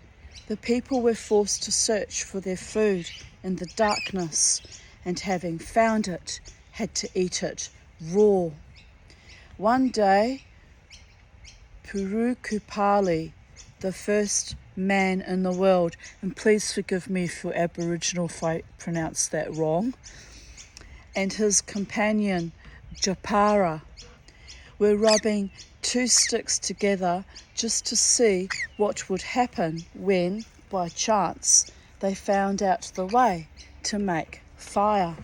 the people were forced to search for their food in the darkness, and having found it, had to eat it raw One day, Purukupali, the first man in the world, and please forgive me for Aboriginal if I pronounce that wrong, and his companion, Japara, were rubbing 2 sticks together just to see what would happen when, by chance, they found out the way to make fire.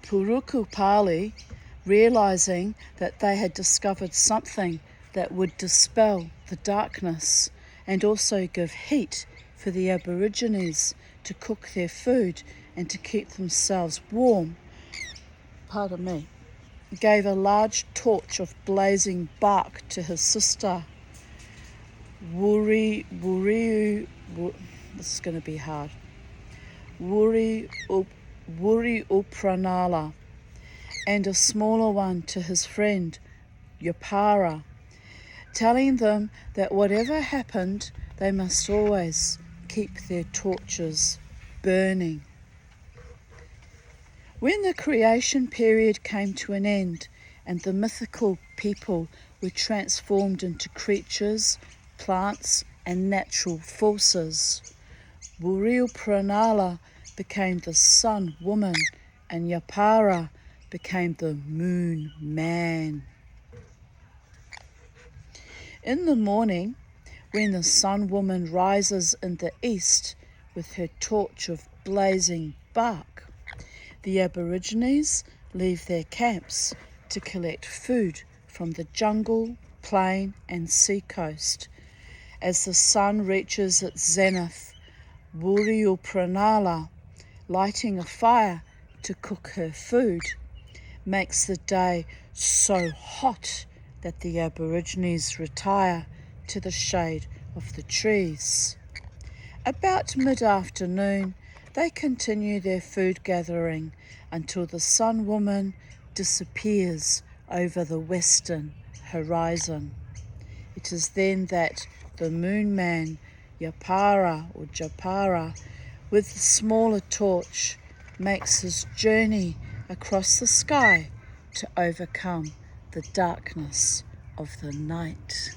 Purukupali, realizing that they had discovered something that would dispel the darkness and also give heat for the Aborigines to cook their food and to keep themselves warm, gave a large torch of blazing bark to his sister, this is going to be hard, Upranala, and a smaller one to his friend, Yapara, telling them that whatever happened, they must always keep their torches burning. When the creation period came to an end and the mythical people were transformed into creatures, plants and natural forces, Pranala became the sun woman and Yapara became the moon man. In the morning, when the sun woman rises in the east with her torch of blazing bark, the Aborigines leave their camps to collect food from the jungle, plain and seacoast. As the sun reaches its zenith, Pranala, lighting a fire to cook her food, makes the day so hot that the Aborigines retire to the shade of the trees. About mid-afternoon, they continue their food gathering until the sun woman disappears over the western horizon. It is then that the moon man, Japara, with the smaller torch, makes his journey across the sky to overcome the darkness of the night.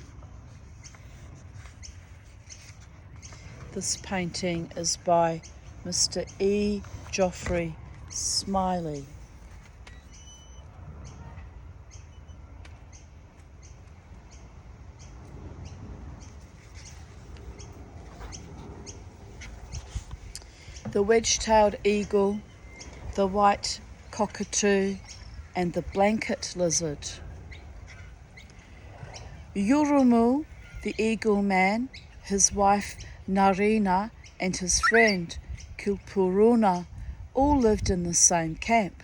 This painting is by Mr. E. Geoffrey Smiley. The wedge-tailed eagle, the white cockatoo, and the blanket lizard. Yurumu, the eagle man, his wife Narina, and his friend Kilpuruna all lived in the same camp.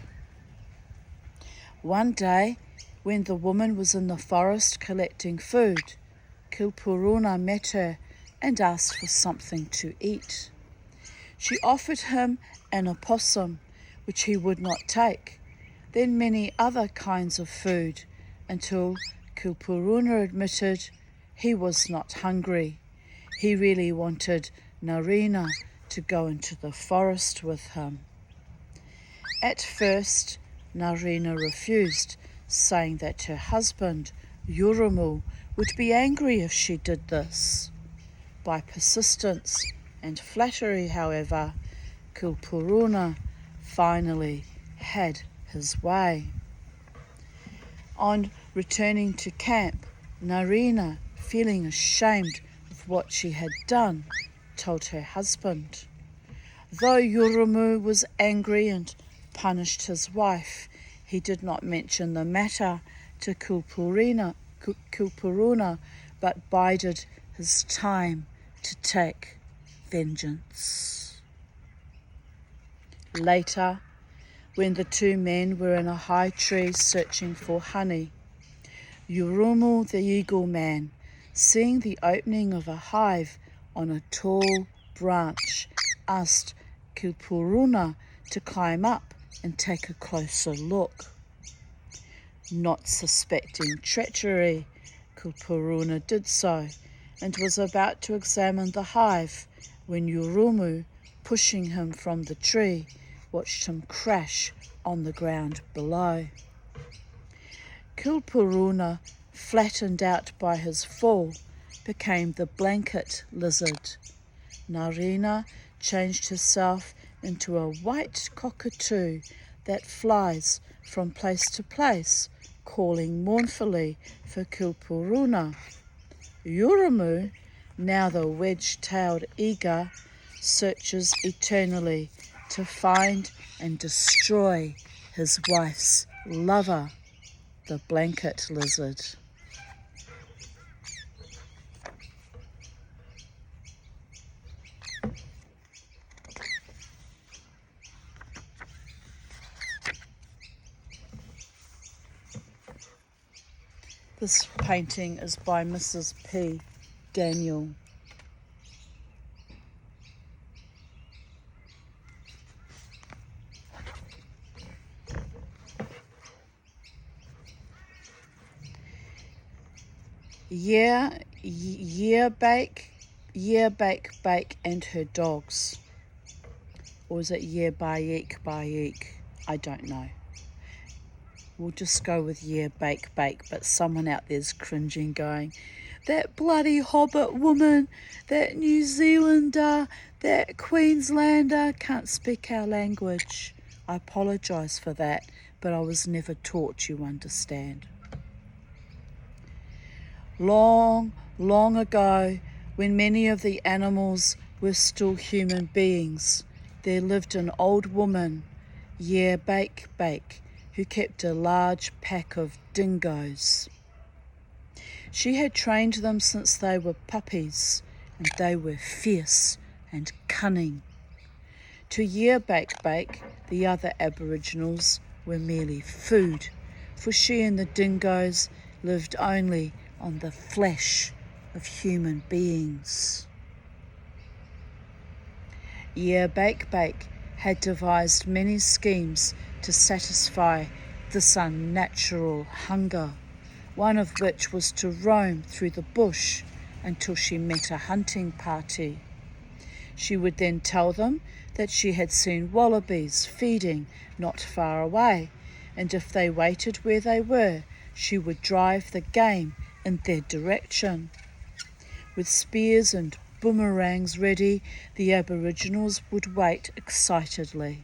One day, when the woman was in the forest collecting food, Kilpuruna met her and asked for something to eat. She offered him an opossum, which he would not take, then many other kinds of food, until Kilpuruna admitted he was not hungry. He really wanted Narina to go into the forest with him. At first, Narina refused, saying that her husband, Yurumu, would be angry if she did this. By persistence and flattery, however, Kilpuruna finally had his way. On returning to camp, Narina, feeling ashamed of what she had done, told her husband. Though Yurumu was angry and punished his wife, he did not mention the matter to Kilpuruna, but bided his time to take vengeance. Later, when the two men were in a high tree searching for honey, Yurumu, the eagle man, seeing the opening of a hive on a tall branch, asked Kilpuruna to climb up and take a closer look. Not suspecting treachery, Kilpuruna did so and was about to examine the hive when Yurumu, pushing him from the tree, watched him crash on the ground below. Kilpuruna, flattened out by his fall, became the blanket lizard. Narina changed herself into a white cockatoo that flies from place to place, calling mournfully for Kilpuruna. Yurumu, now the wedge-tailed eager, searches eternally to find and destroy his wife's lover, the blanket lizard. This painting is by Mrs. P. Daniel. Bake, and her dogs. Or is it Bayek? I don't know. We'll just go with bake, but someone out there's cringing going, that bloody Hobbit woman, that New Zealander, that Queenslander can't speak our language. I apologise for that, but I was never taught, you understand. Long, long ago, when many of the animals were still human beings, there lived an old woman, Bake, who kept a large pack of dingoes. She had trained them since they were puppies, and they were fierce and cunning. To Bake, the other Aboriginals were merely food, for she and the dingoes lived only on the flesh of human beings. Bake had devised many schemes to satisfy this unnatural hunger, one of which was to roam through the bush until she met a hunting party. She would then tell them that she had seen wallabies feeding not far away, and if they waited where they were, she would drive the game in their direction. With spears and boomerangs ready, the Aboriginals would wait excitedly.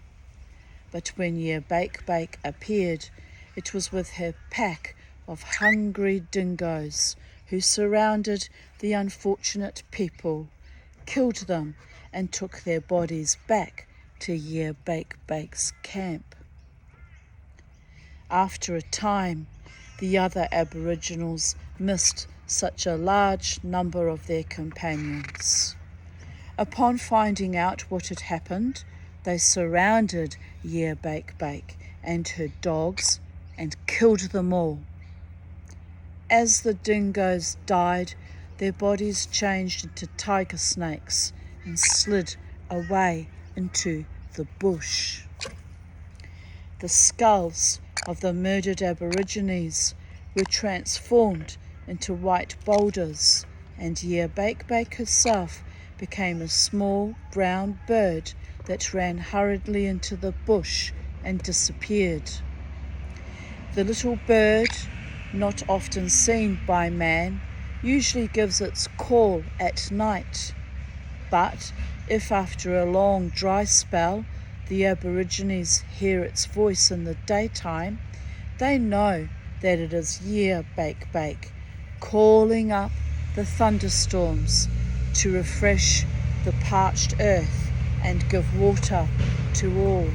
But when Bake appeared, it was with her pack of hungry dingoes who surrounded the unfortunate people, killed them, and took their bodies back to Bake's camp. After a time, the other Aboriginals missed such a large number of their companions. Upon finding out what had happened, they surrounded Bake and her dogs and killed them all. As the dingoes died, their bodies changed into tiger snakes and slid away into the bush. The skulls of the murdered Aborigines were transformed into white boulders, and Bake herself became a small brown bird that ran hurriedly into the bush and disappeared. The little bird, not often seen by man, usually gives its call at night. But if after a long dry spell the Aborigines hear its voice in the daytime, they know that it is Bake, calling up the thunderstorms to refresh the parched earth and give water to all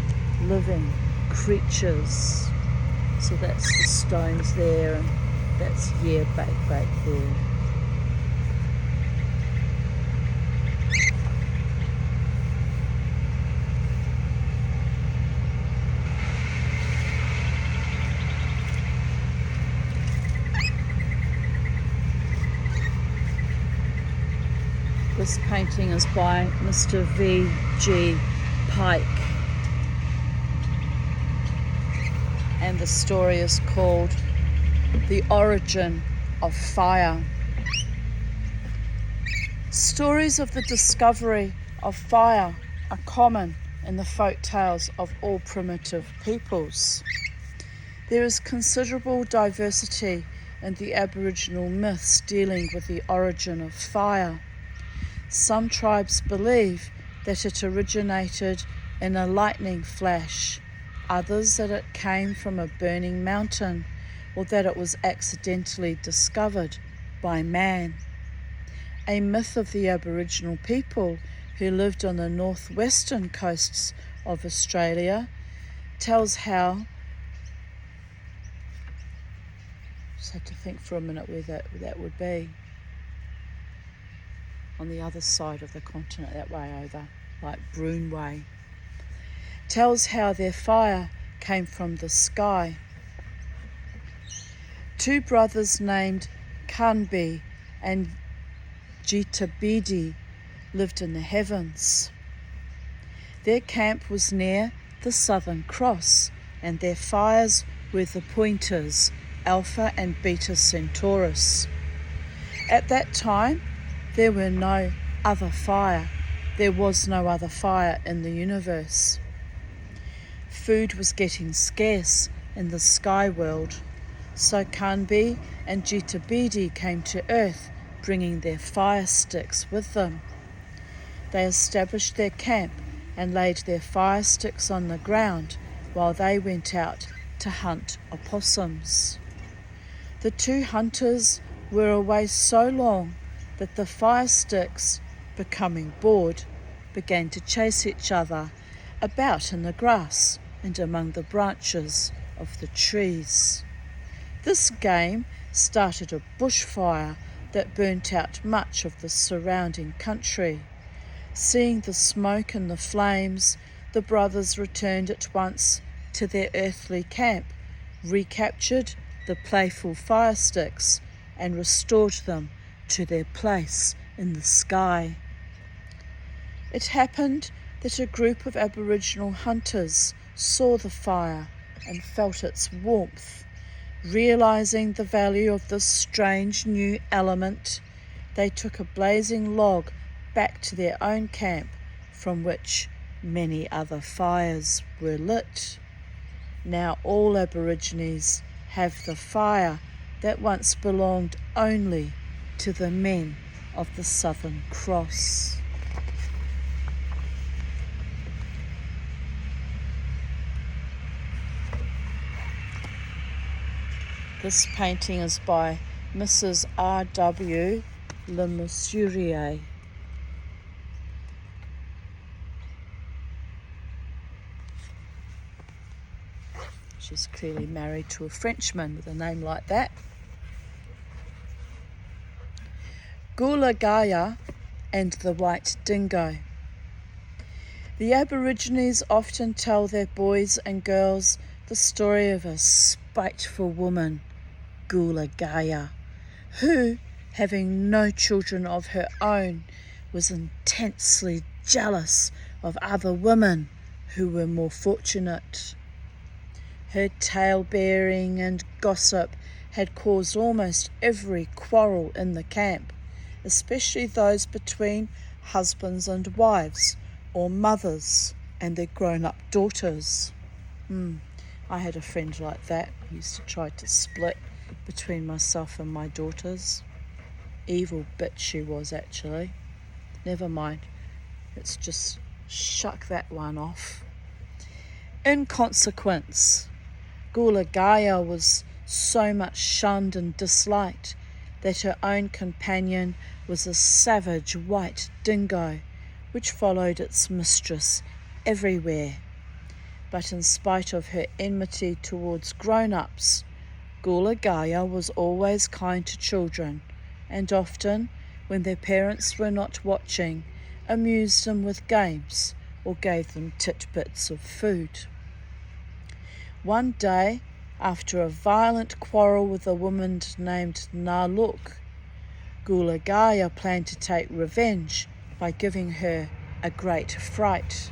living creatures. So that's the stones there, and that's Bake there. This painting is by Mr. V.G. Pike, and the story is called The Origin of Fire. Stories of the discovery of fire are common in the folk tales of all primitive peoples. There is considerable diversity in the Aboriginal myths dealing with the origin of fire. Some tribes believe that it originated in a lightning flash, others that it came from a burning mountain, or that it was accidentally discovered by man. A myth of the Aboriginal people who lived on the northwestern coasts of Australia tells how, just had to think for a minute where that would be, on the other side of the continent, that way over, like Broome Way, tells how their fire came from the sky. Two brothers named Kanbi and Jitabidi lived in the heavens. Their camp was near the Southern Cross, and their fires were the pointers, Alpha and Beta Centaurus. At that time, there was no other fire in the universe. Food was getting scarce in the sky world, so Kanbi and Jitabidi came to Earth, bringing their fire sticks with them. They established their camp and laid their fire sticks on the ground while they went out to hunt opossums. The two hunters were away so long that the fire sticks, becoming bored, began to chase each other about in the grass and among the branches of the trees. This game started a bushfire that burnt out much of the surrounding country. Seeing the smoke and the flames, the brothers returned at once to their earthly camp, recaptured the playful fire sticks, and restored them to their place in the sky. It happened that a group of Aboriginal hunters saw the fire and felt its warmth. Realizing the value of this strange new element, they took a blazing log back to their own camp, from which many other fires were lit. Now all Aborigines have the fire that once belonged only to the men of the Southern Cross. This painting is by Mrs. R.W. Le Mesurier. She's clearly married to a Frenchman with a name like that. Gulagaya and the White Dingo. The Aborigines often tell their boys and girls the story of a spiteful woman, Gulagaya, who, having no children of her own, was intensely jealous of other women who were more fortunate. Her tale-bearing and gossip had caused almost every quarrel in the camp, especially those between husbands and wives, or mothers and their grown-up daughters. I had a friend like that who used to try to split between myself and my daughters. Evil bitch she was, actually. Never mind. Let's just shuck that one off. In consequence, Gulagaya was so much shunned and disliked that her own companion was a savage white dingo, which followed its mistress everywhere. But in spite of her enmity towards grown-ups, Gulagaya was always kind to children, and often, when their parents were not watching, amused them with games or gave them titbits of food. One day, after a violent quarrel with a woman named Naluk, Gulagaya planned to take revenge by giving her a great fright.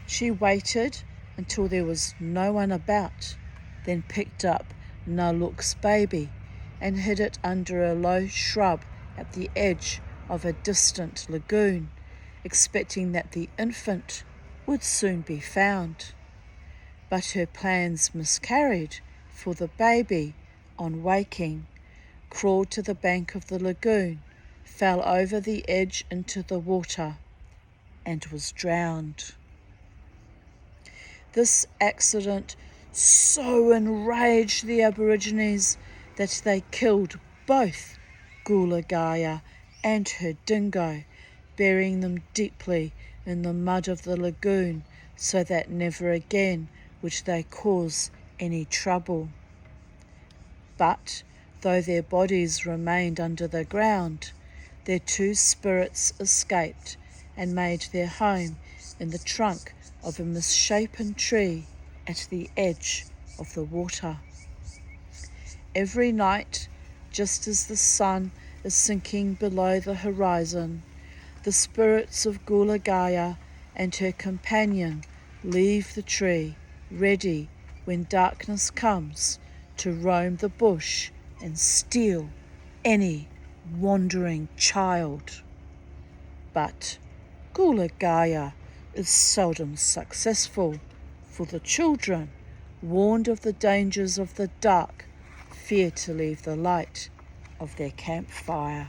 She waited until there was no one about, then picked up Naluk's baby and hid it under a low shrub at the edge of a distant lagoon, expecting that the infant would soon be found. but her plans miscarried, for the baby, on waking, crawled to the bank of the lagoon, fell over the edge into the water, and was drowned. This accident so enraged the Aborigines that they killed both Gulagaya and her dingo, burying them deeply in the mud of the lagoon so that never again would they cause any trouble. But though their bodies remained under the ground, their two spirits escaped and made their home in the trunk of a misshapen tree at the edge of the water. Every night, just as the sun is sinking below the horizon, the spirits of Gulagaya and her companion leave the tree, ready when darkness comes to roam the bush and steal any wandering child. But Gulagaya is seldom successful, for the children, warned of the dangers of the dark, fear to leave the light of their campfire.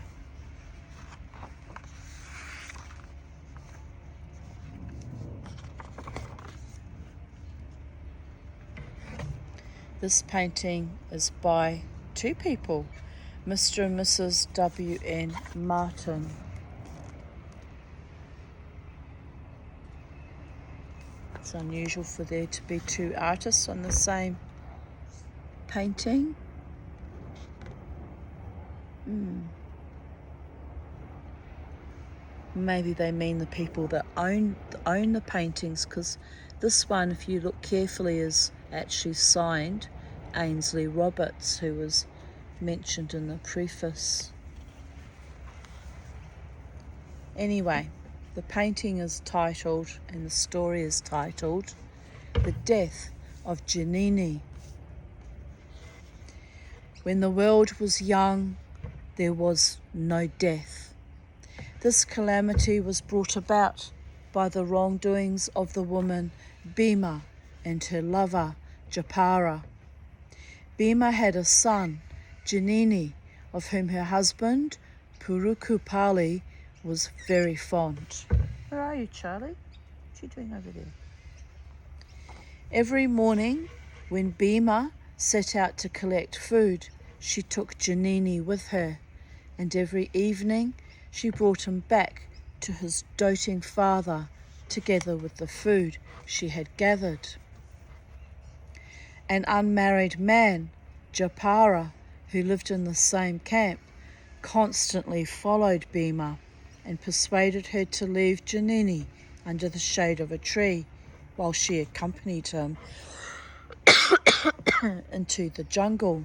This painting is by two people, Mr. and Mrs. W.N. Martin. It's unusual for there to be two artists on the same painting. Maybe they mean the people that own the paintings, because this one, if you look carefully, is actually signed Ainsley Roberts, who was mentioned in the preface. Anyway, the painting is titled, and the story is titled, The Death of Janini. When the world was young, there was no death. This calamity was brought about by the wrongdoings of the woman Bhima and her lover Japara. Bhima had a son, Janini, of whom her husband, Purukupali, was very fond. Where are you, Charlie? What are you doing over there? Every morning, when Bhima set out to collect food, she took Janini with her, and every evening she brought him back to his doting father, together with the food she had gathered. An unmarried man, Japara, who lived in the same camp, constantly followed Bhima and persuaded her to leave Janini under the shade of a tree while she accompanied him into the jungle.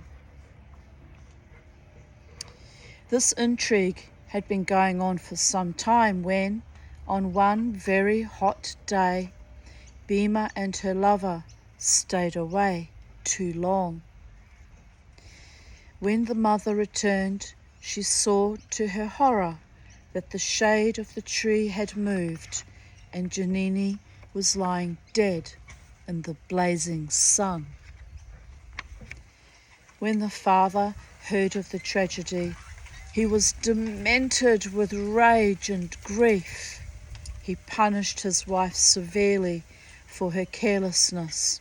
This intrigue had been going on for some time when, on one very hot day, Bhima and her lover stayed away too long. When the mother returned, she saw to her horror that the shade of the tree had moved and Janini was lying dead in the blazing sun. When the father heard of the tragedy, he was demented with rage and grief. He punished his wife severely for her carelessness.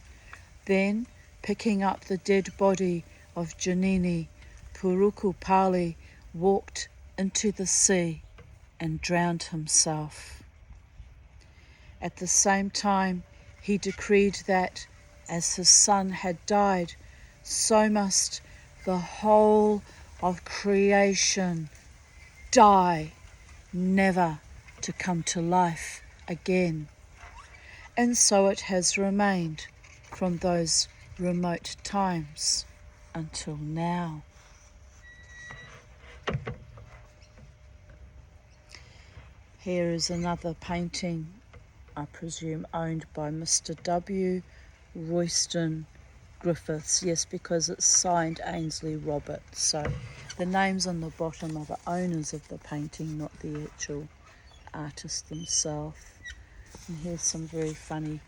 Then, picking up the dead body of Janini, Purukupali walked into the sea and drowned himself. At the same time, he decreed that, as his son had died, so must the whole of creation die, never to come to life again. And so it has remained from those remote times until now. Here is another painting, I presume owned by Mr. W. Royston Griffiths. Yes, because it's signed Ainsley Roberts. So the names on the bottom are the owners of the painting, not the actual artist themselves. And here's some very funny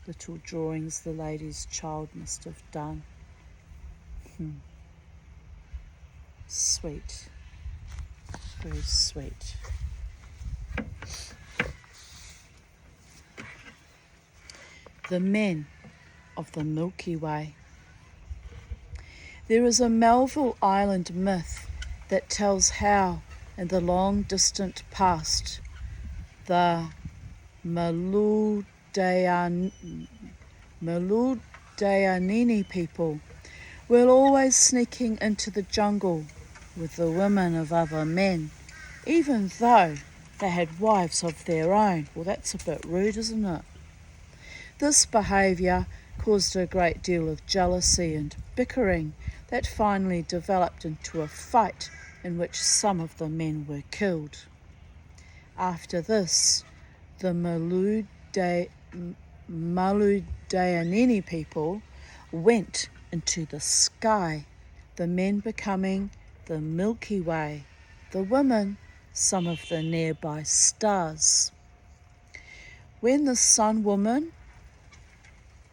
little drawings the lady's child must have done. Sweet, very sweet. The men of the Milky Way. There is a Melville Island myth that tells how, in the long distant past, the Maludayanini people were always sneaking into the jungle with the women of other men, even though they had wives of their own. Well, that's a bit rude, isn't it? This behaviour caused a great deal of jealousy and bickering that finally developed into a fight in which some of the men were killed. After this, the Maludayanini people went into the sky, the men becoming the Milky Way, the women some of the nearby stars. When the sun woman,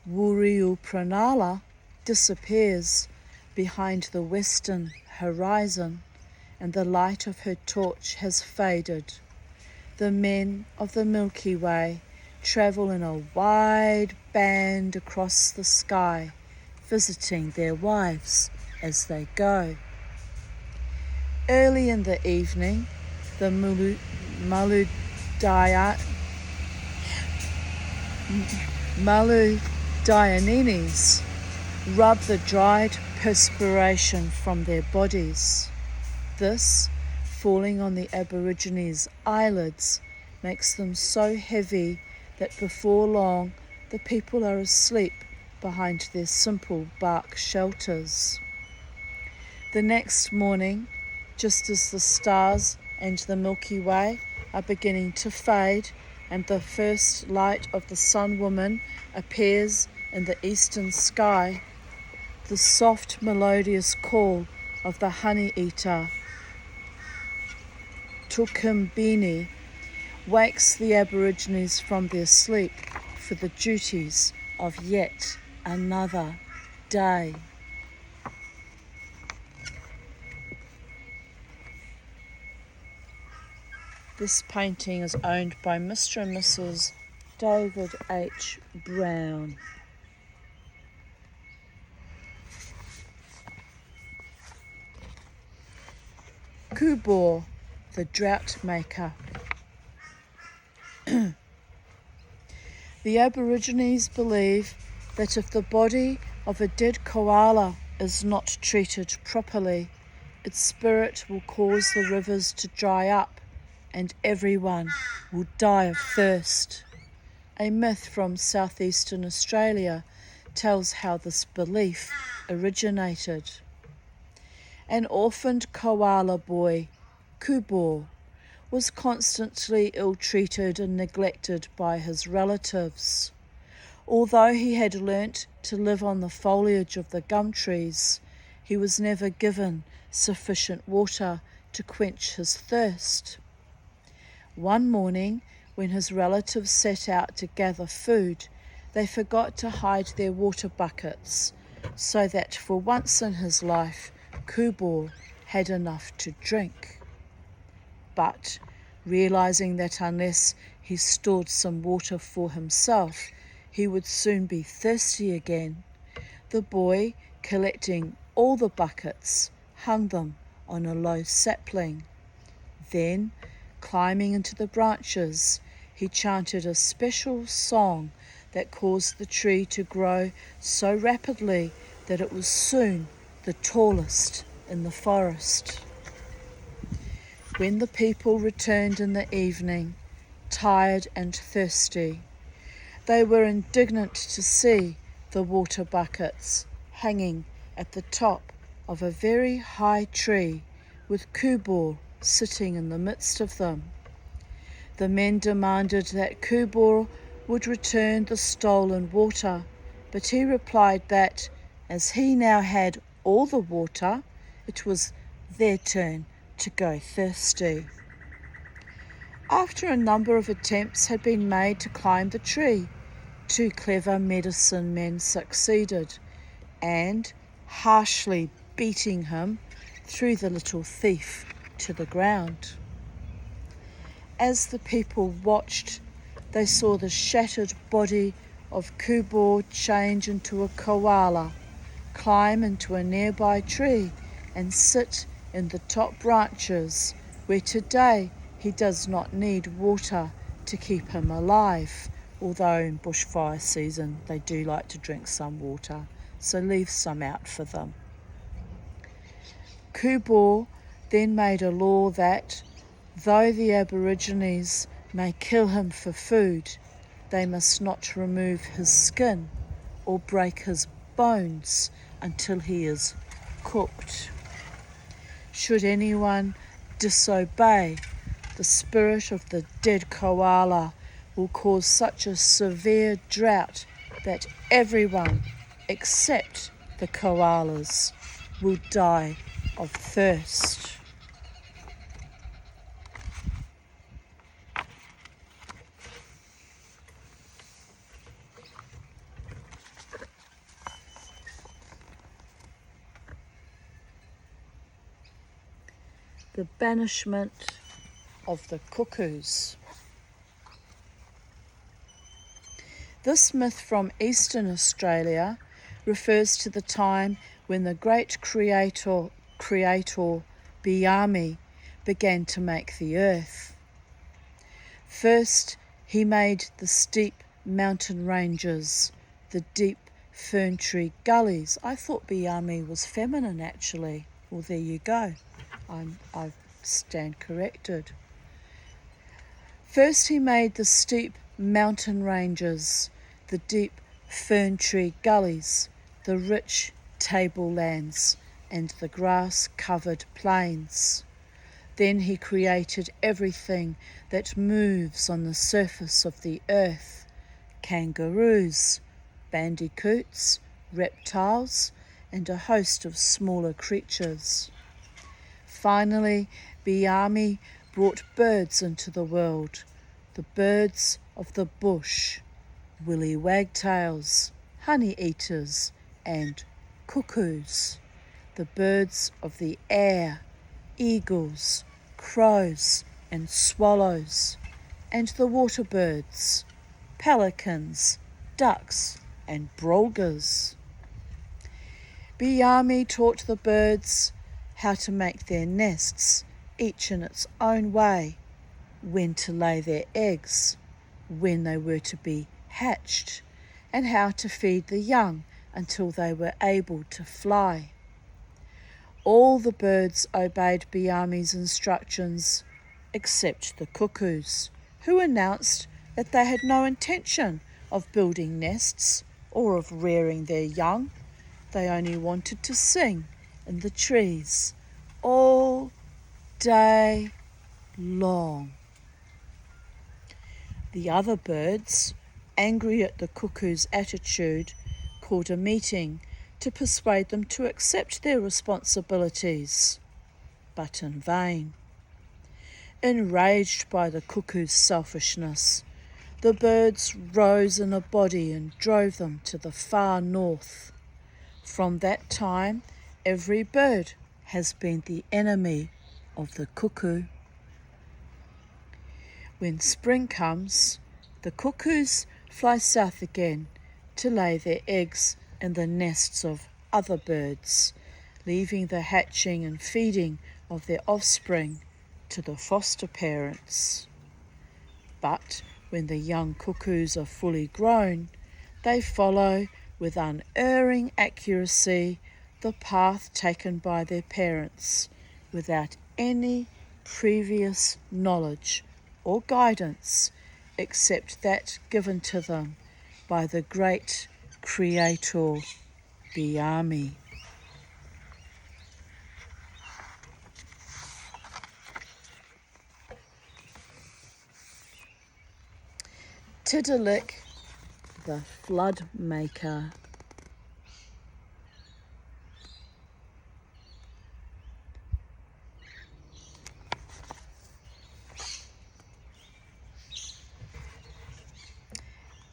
Wuriupranala, disappears behind the western horizon and the light of her torch has faded, the men of the Milky Way travel in a wide band across the sky, visiting their wives as they go. Early in the evening, the Maludayaninis rub the dried perspiration from their bodies. This, falling on the Aborigines' eyelids, makes them so heavy that before long the people are asleep behind their simple bark shelters. The next morning, just as the stars and the Milky Way are beginning to fade and the first light of the sun woman appears in the eastern sky, the soft melodious call of the honey-eater Tukumbini wakes the Aborigines from their sleep for the duties of yet another day. This painting is owned by Mr. and Mrs. David H. Brown. Kubor, the drought maker. The Aborigines believe that if the body of a dead koala is not treated properly, its spirit will cause the rivers to dry up and everyone will die of thirst. A myth from southeastern Australia tells how this belief originated. An orphaned koala boy, Kubor, was constantly ill-treated and neglected by his relatives. Although he had learnt to live on the foliage of the gum trees, he was never given sufficient water to quench his thirst. One morning, when his relatives set out to gather food, they forgot to hide their water buckets, so that for once in his life, Kubor had enough to drink. But, realizing that unless he stored some water for himself, he would soon be thirsty again, the boy, collecting all the buckets, hung them on a low sapling. Then, climbing into the branches, he chanted a special song that caused the tree to grow so rapidly that it was soon the tallest in the forest. When the people returned in the evening, tired and thirsty, they were indignant to see the water buckets hanging at the top of a very high tree with Kubor sitting in the midst of them. The men demanded that Kubor would return the stolen water, but he replied that, as he now had all the water, it was their turn to go thirsty. After a number of attempts had been made to climb the tree, two clever medicine men succeeded, and, harshly beating him, threw the little thief to the ground. As the people watched, they saw the shattered body of Kubor change into a koala, climb into a nearby tree, and sit in the top branches, where today he does not need water to keep him alive, although in bushfire season they do like to drink some water, so leave some out for them. Kubor then made a law that, though the Aborigines may kill him for food, they must not remove his skin or break his bones until he is cooked. Should anyone disobey, the spirit of the dead koala will cause such a severe drought that everyone except the koalas will die of thirst. The banishment of the cuckoos. This myth from Eastern Australia refers to the time when the great creator Biami began to make the earth. First, he made the steep mountain ranges, the deep fern tree gullies. I thought Biami was feminine actually. Well, there you go. I stand corrected. First he made the steep mountain ranges, the deep fern tree gullies, the rich tablelands, and the grass-covered plains. Then he created everything that moves on the surface of the earth: kangaroos, bandicoots, reptiles, and a host of smaller creatures. Finally, Biami brought birds into the world, the birds of the bush, willy wagtails, honey eaters, and cuckoos, the birds of the air, eagles, crows, and swallows, and the water birds, pelicans, ducks, and brolgas. Biami taught the birds how to make their nests, each in its own way, when to lay their eggs, when they were to be hatched, and how to feed the young until they were able to fly. All the birds obeyed Biami's instructions, except the cuckoos, who announced that they had no intention of building nests or of rearing their young. They only wanted to sing in the trees all day long. The other birds, angry at the cuckoo's attitude, called a meeting to persuade them to accept their responsibilities, but in vain. Enraged by the cuckoo's selfishness, the birds rose in a body and drove them to the far north. From that time, every bird has been the enemy of the cuckoo. When spring comes, the cuckoos fly south again to lay their eggs in the nests of other birds, leaving the hatching and feeding of their offspring to the foster parents. But when the young cuckoos are fully grown, they follow with unerring accuracy the path taken by their parents, without any previous knowledge or guidance except that given to them by the great Creator Biami. Tiddalik, the flood maker.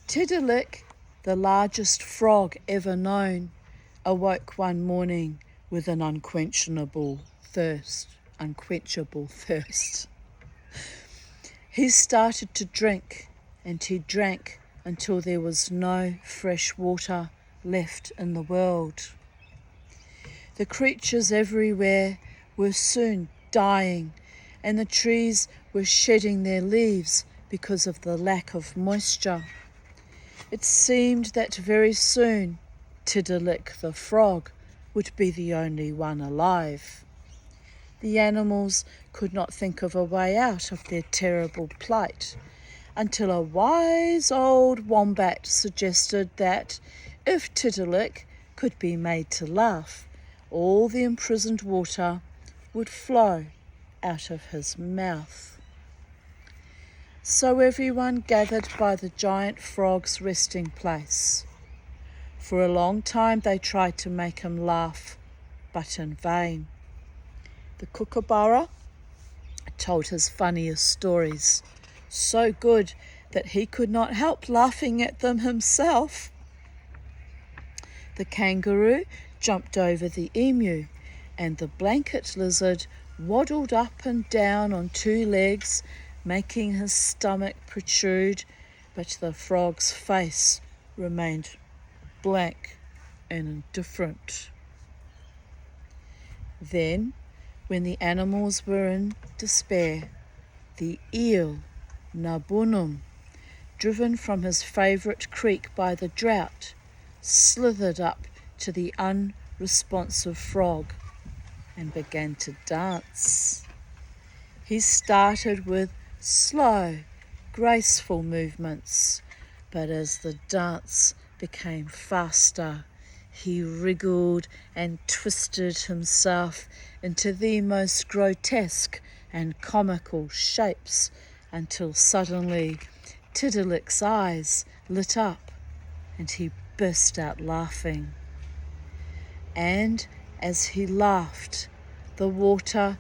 Tiddalik the largest frog ever known, awoke one morning with an unquenchable thirst. He started to drink, and he drank until there was no fresh water left in the world. The creatures everywhere were soon dying, and the trees were shedding their leaves because of the lack of moisture. It seemed that very soon Tiddalik the frog would be the only one alive. The animals could not think of a way out of their terrible plight until a wise old wombat suggested that if Tiddalik could be made to laugh, all the imprisoned water would flow out of his mouth. So everyone gathered by the giant frog's resting place. For a long time they tried to make him laugh, but in vain. The kookaburra told his funniest stories, so good that he could not help laughing at them himself. The kangaroo jumped over the emu, and the blanket lizard waddled up and down on two legs, making his stomach protrude, but the frog's face remained blank and indifferent. Then, when the animals were in despair, the eel, Nabunum, driven from his favourite creek by the drought, slithered up to the unresponsive frog and began to dance. He started with slow, graceful movements, but as the dance became faster, he wriggled and twisted himself into the most grotesque and comical shapes until suddenly Tiddalik's eyes lit up and he burst out laughing. And as he laughed, the water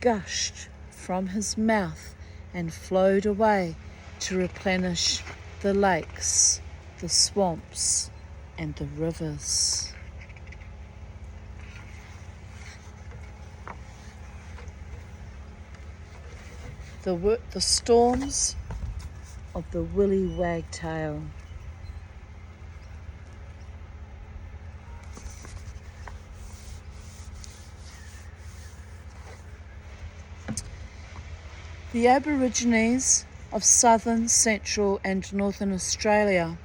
gushed from his mouth and flowed away to replenish the lakes, the swamps, and the rivers. The storms of the willy wagtail. The Aborigines of southern, central and northern Australia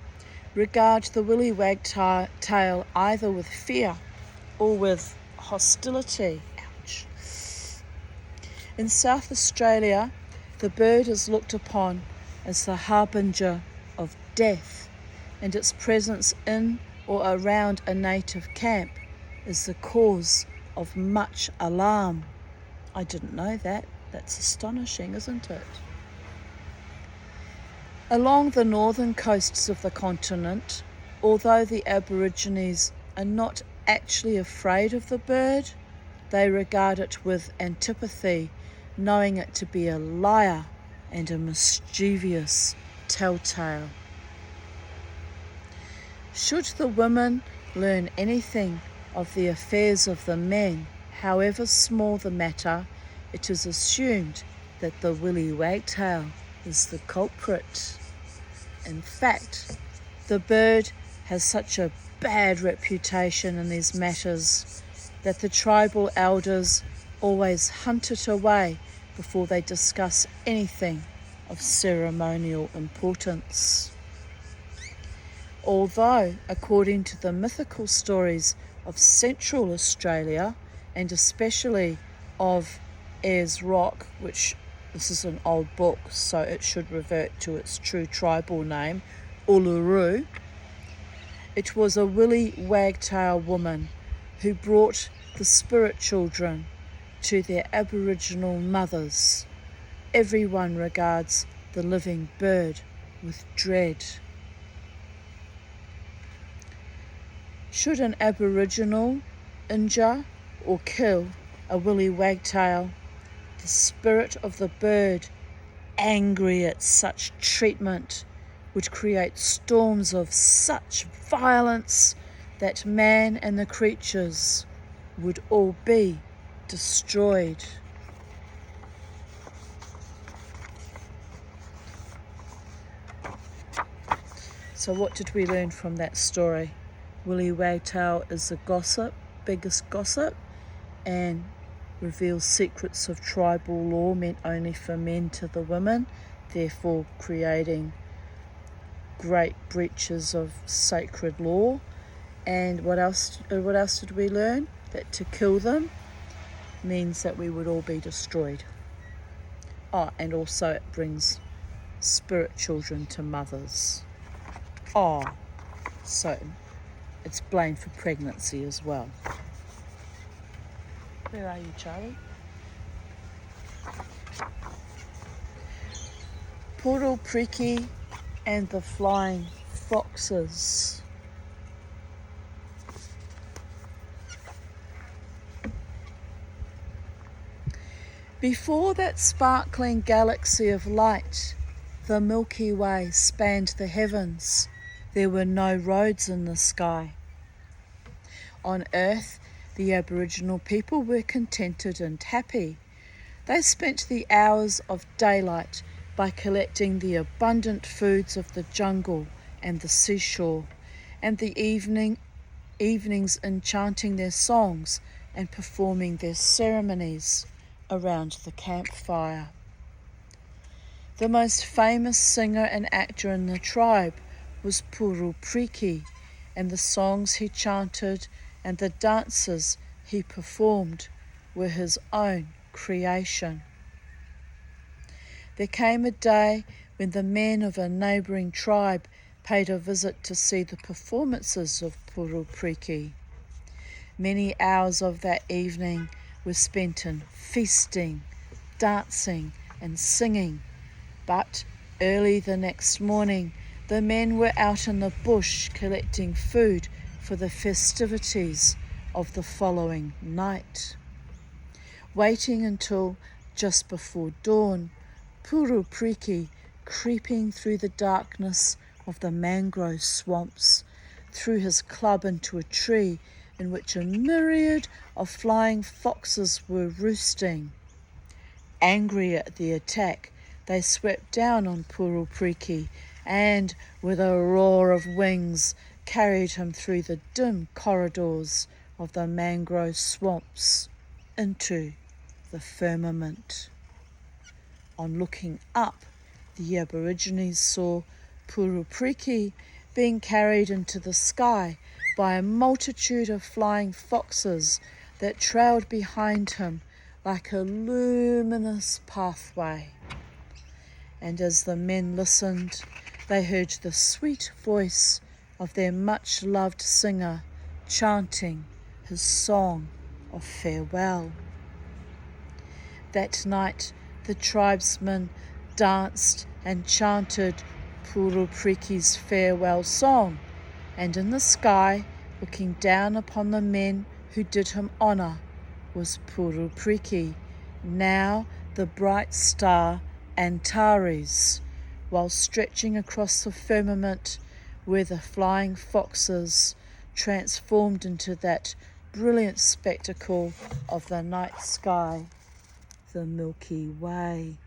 regard the willy wagtail either with fear or with hostility. Ouch. In South Australia, the bird is looked upon as the harbinger of death, and its presence in or around a native camp is the cause of much alarm. I didn't know that. That's astonishing, isn't it? Along the northern coasts of the continent, although the Aborigines are not actually afraid of the bird, they regard it with antipathy, knowing it to be a liar and a mischievous telltale. Should the women learn anything of the affairs of the men, however small the matter, it is assumed that the willy wagtail is the culprit. In fact, the bird has such a bad reputation in these matters that the tribal elders always hunt it away before they discuss anything of ceremonial importance. Although, according to the mythical stories of Central Australia, and especially of Ayers Rock, which this is an old book, so it should revert to its true tribal name, Uluru, it was a willy wagtail woman who brought the spirit children to their Aboriginal mothers. Everyone regards the living bird with dread. Should an Aboriginal injure or kill a willy wagtail, the spirit of the bird, angry at such treatment, would create storms of such violence that man and the creatures would all be destroyed. So what did we learn from that story? Willie Waitau is the biggest gossip, and reveals secrets of tribal law meant only for men to the women, therefore creating great breaches of sacred law. And what else did we learn? That to kill them means that we would all be destroyed. Oh, and also it brings spirit children to mothers. Oh, so it's blamed for pregnancy as well. Where are you, Charlie? Purupriki and the flying foxes. Before that sparkling galaxy of light, the Milky Way spanned the heavens. There were no roads in the sky. On Earth, the Aboriginal people were contented and happy. They spent the hours of daylight by collecting the abundant foods of the jungle and the seashore, and the evenings enchanting their songs and performing their ceremonies around the campfire. The most famous singer and actor in the tribe was Purupriki, and the songs he chanted and the dances he performed were his own creation. There came a day when the men of a neighbouring tribe paid a visit to see the performances of Purupriki. Many hours of that evening were spent in feasting, dancing and singing, but early the next morning the men were out in the bush collecting food for the festivities of the following night. Waiting until just before dawn, Purupriki, creeping through the darkness of the mangrove swamps, threw his club into a tree in which a myriad of flying foxes were roosting. Angry at the attack, they swept down on Purupriki and, with a roar of wings, carried him through the dim corridors of the mangrove swamps into the firmament. On looking up, the Aborigines saw Purupriki being carried into the sky by a multitude of flying foxes that trailed behind him like a luminous pathway. And as the men listened, they heard the sweet voice of their much-loved singer chanting his song of farewell. That night, the tribesmen danced and chanted Purupriki's farewell song, and in the sky, looking down upon the men who did him honour, was Purupriki, now the bright star Antares, while stretching across the firmament were the flying foxes, transformed into that brilliant spectacle of the night sky, the Milky Way.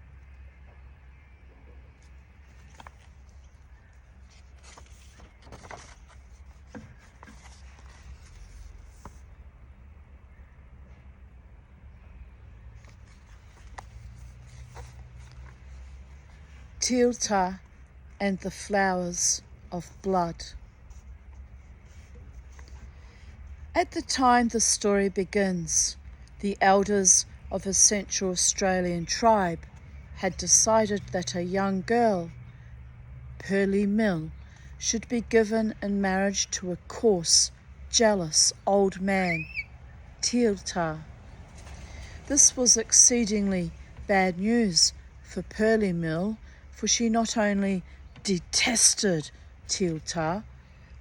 Tilta and the flowers of blood. At the time the story begins, the elders of a Central Australian tribe had decided that a young girl, Pearly Mill, should be given in marriage to a coarse, jealous old man, Tilta. This was exceedingly bad news for Pearly Mill, for she not only detested Tilta,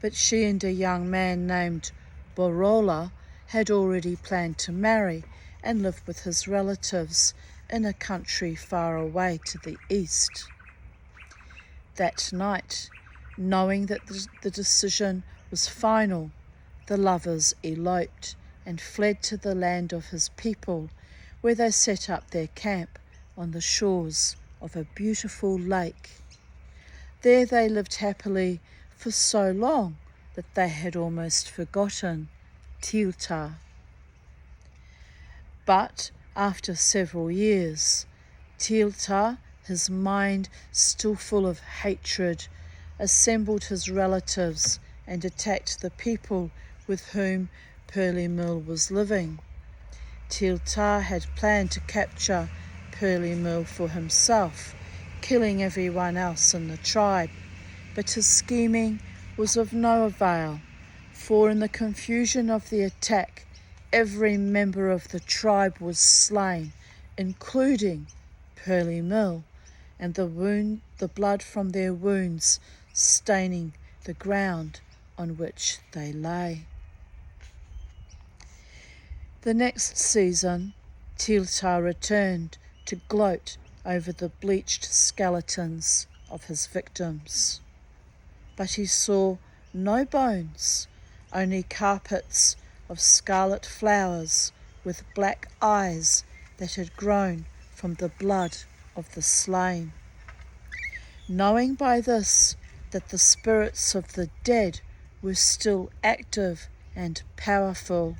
but she and a young man named Borola had already planned to marry and live with his relatives in a country far away to the east. That night, knowing that the decision was final, the lovers eloped and fled to the land of his people, where they set up their camp on the shores of a beautiful lake. There they lived happily for so long that they had almost forgotten Tilta. But after several years, Tilta, his mind still full of hatred, assembled his relatives and attacked the people with whom Pearly Mill was living. Tilta had planned to capture Pearly Mill for himself, killing everyone else in the tribe, but his scheming was of no avail, for in the confusion of the attack, every member of the tribe was slain, including Pearly Mill, and the blood from their wounds staining the ground on which they lay. The next season, Tilta returned to gloat over the bleached skeletons of his victims. But he saw no bones, only carpets of scarlet flowers with black eyes that had grown from the blood of the slain. Knowing by this that the spirits of the dead were still active and powerful,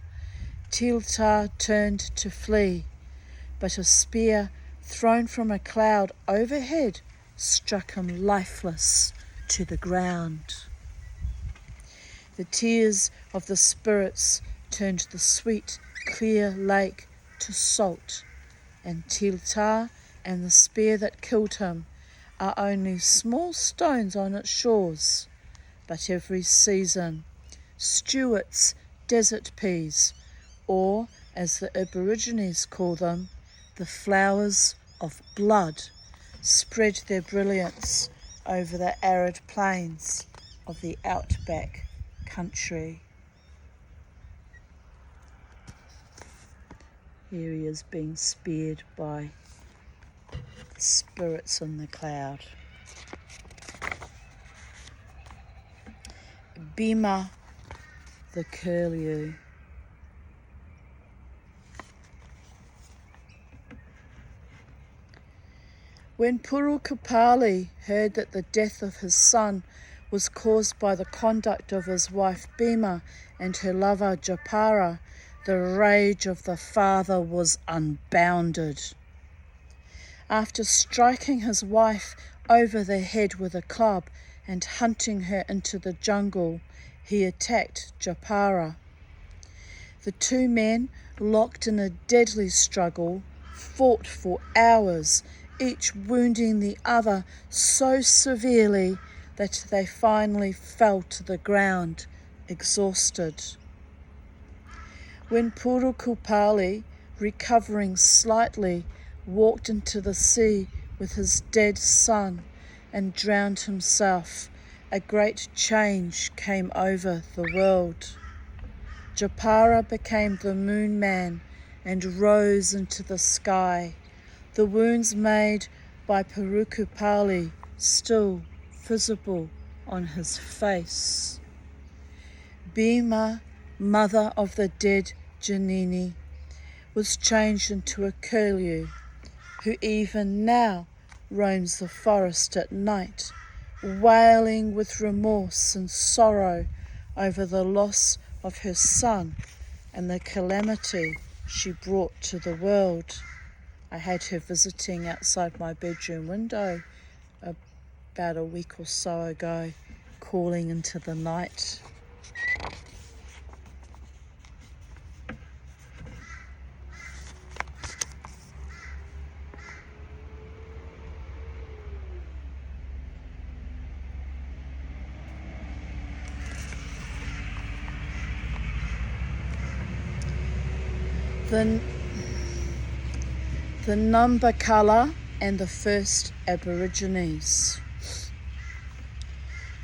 Tilta turned to flee, but a spear thrown from a cloud overhead struck him lifeless to the ground. The tears of the spirits turned the sweet, clear lake to salt, and Tilta and the spear that killed him are only small stones on its shores. But every season, Stewart's desert peas, or as the Aborigines call them, the flowers of blood, spread their brilliance over the arid plains of the outback country. Here he is being speared by spirits in the cloud. Bima the curlew. When Purukapali heard that the death of his son was caused by the conduct of his wife Bima and her lover Japara, the rage of the father was unbounded. After striking his wife over the head with a club and hunting her into the jungle, he attacked Japara. The two men, locked in a deadly struggle, fought for hours, each wounding the other so severely that they finally fell to the ground, exhausted. When Purukapali, recovering slightly, walked into the sea with his dead son and drowned himself, a great change came over the world. Japara became the moon man and rose into the sky, the wounds made by Purukapali still visible on his face. Bima, mother of the dead Janini, was changed into a curlew, who even now roams the forest at night, wailing with remorse and sorrow over the loss of her son and the calamity she brought to the world. I had her visiting outside my bedroom window about a week or so ago, calling into the night. The Numbakala and the first Aborigines.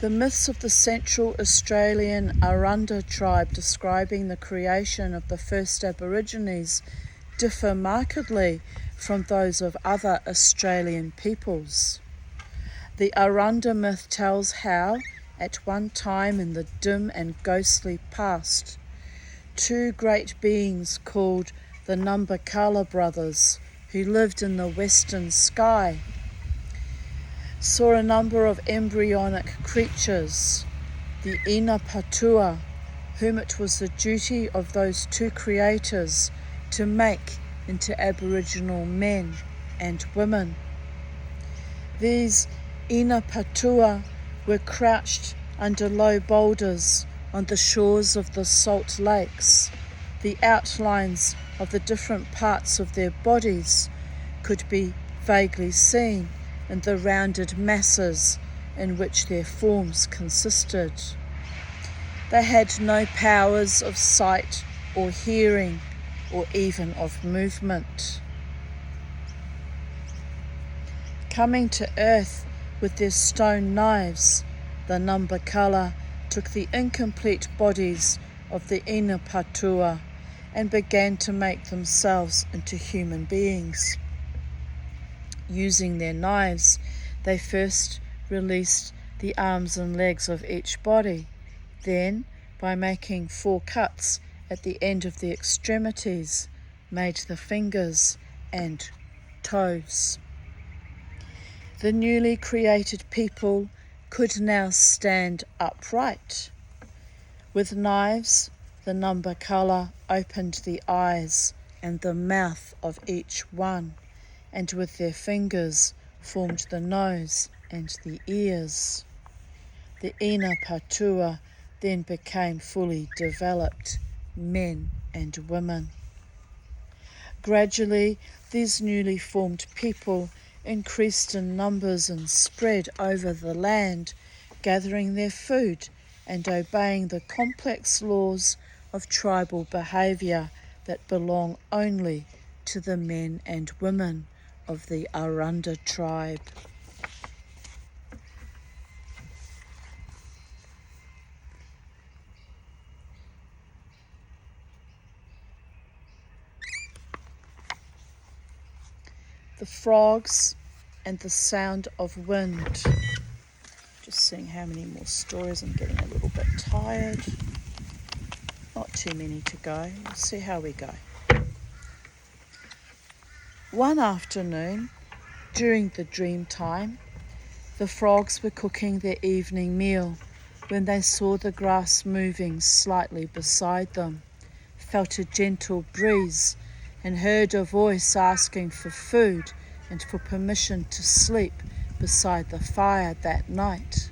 The myths of the Central Australian Arunda tribe describing the creation of the first Aborigines differ markedly from those of other Australian peoples. The Aranda myth tells how, at one time in the dim and ghostly past, two great beings called the Numbakala brothers, who lived in the western sky, saw a number of embryonic creatures, the Ina Patua, whom it was the duty of those two creators to make into Aboriginal men and women. These Ina Patua were crouched under low boulders on the shores of the salt lakes. The outlines of the different parts of their bodies could be vaguely seen in the rounded masses in which their forms consisted. They had no powers of sight or hearing or even of movement. Coming to earth with their stone knives, the Numbakala took the incomplete bodies of the Ina Patua and began to make themselves into human beings. Using their knives, they first released the arms and legs of each body. Then, by making 4 cuts at the end of the extremities, made the fingers and toes. The newly created people could now stand upright. With knives, the Numbakala opened the eyes and the mouth of each one, and with their fingers formed the nose and the ears. The Ina Patua then became fully developed men and women. Gradually, these newly formed people increased in numbers and spread over the land, gathering their food and obeying the complex laws of tribal behaviour that belong only to the men and women of the Aranda tribe. The frogs and the sound of wind. Just seeing how many more stories. I'm getting a little bit tired. Not too many to go. We'll see how we go. One afternoon, during the Dreamtime, the frogs were cooking their evening meal when they saw the grass moving slightly beside them, felt a gentle breeze, and heard a voice asking for food and for permission to sleep beside the fire that night.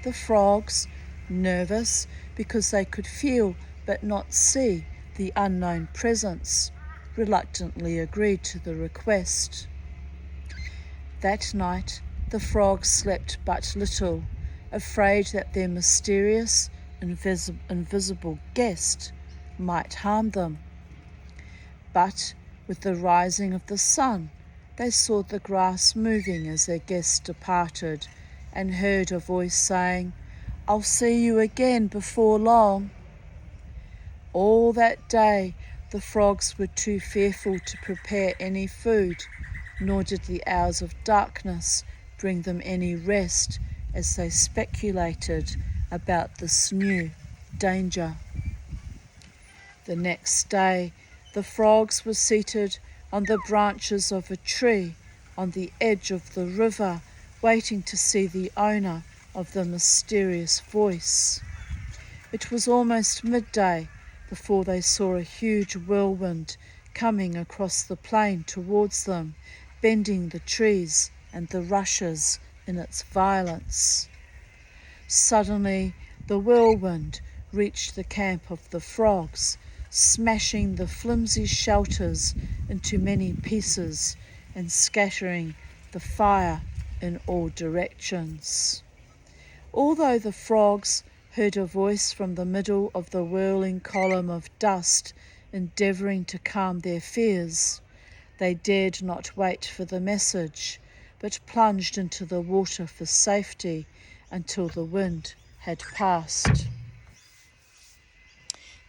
The frogs, nervous because they could feel but not see the unknown presence, reluctantly agreed to the request. That night, the frogs slept but little, afraid that their mysterious, invisible guest might harm them. But with the rising of the sun, they saw the grass moving as their guest departed and heard a voice saying, "I'll see you again before long." All that day, the frogs were too fearful to prepare any food, nor did the hours of darkness bring them any rest as they speculated about this new danger. The next day, the frogs were seated on the branches of a tree on the edge of the river, waiting to see the owner of the mysterious voice. It was almost midday before they saw a huge whirlwind coming across the plain towards them, bending the trees and the rushes in its violence. Suddenly, the whirlwind reached the camp of the frogs, smashing the flimsy shelters into many pieces and scattering the fire in all directions. Although the frogs heard a voice from the middle of the whirling column of dust endeavouring to calm their fears, they dared not wait for the message, but plunged into the water for safety until the wind had passed.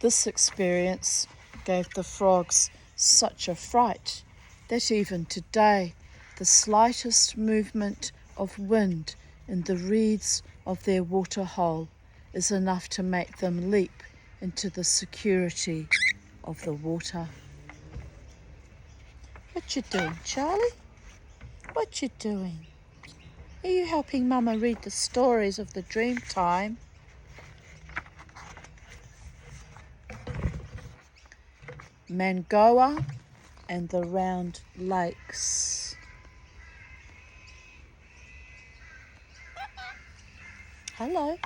This experience gave the frogs such a fright that even today the slightest movement of wind in the reeds of their waterhole is enough to make them leap into the security of the water. What you doing, Charlie? What you doing? Are you helping Mama read the stories of the Dreamtime? Mangoa and the Round Lakes. Hello.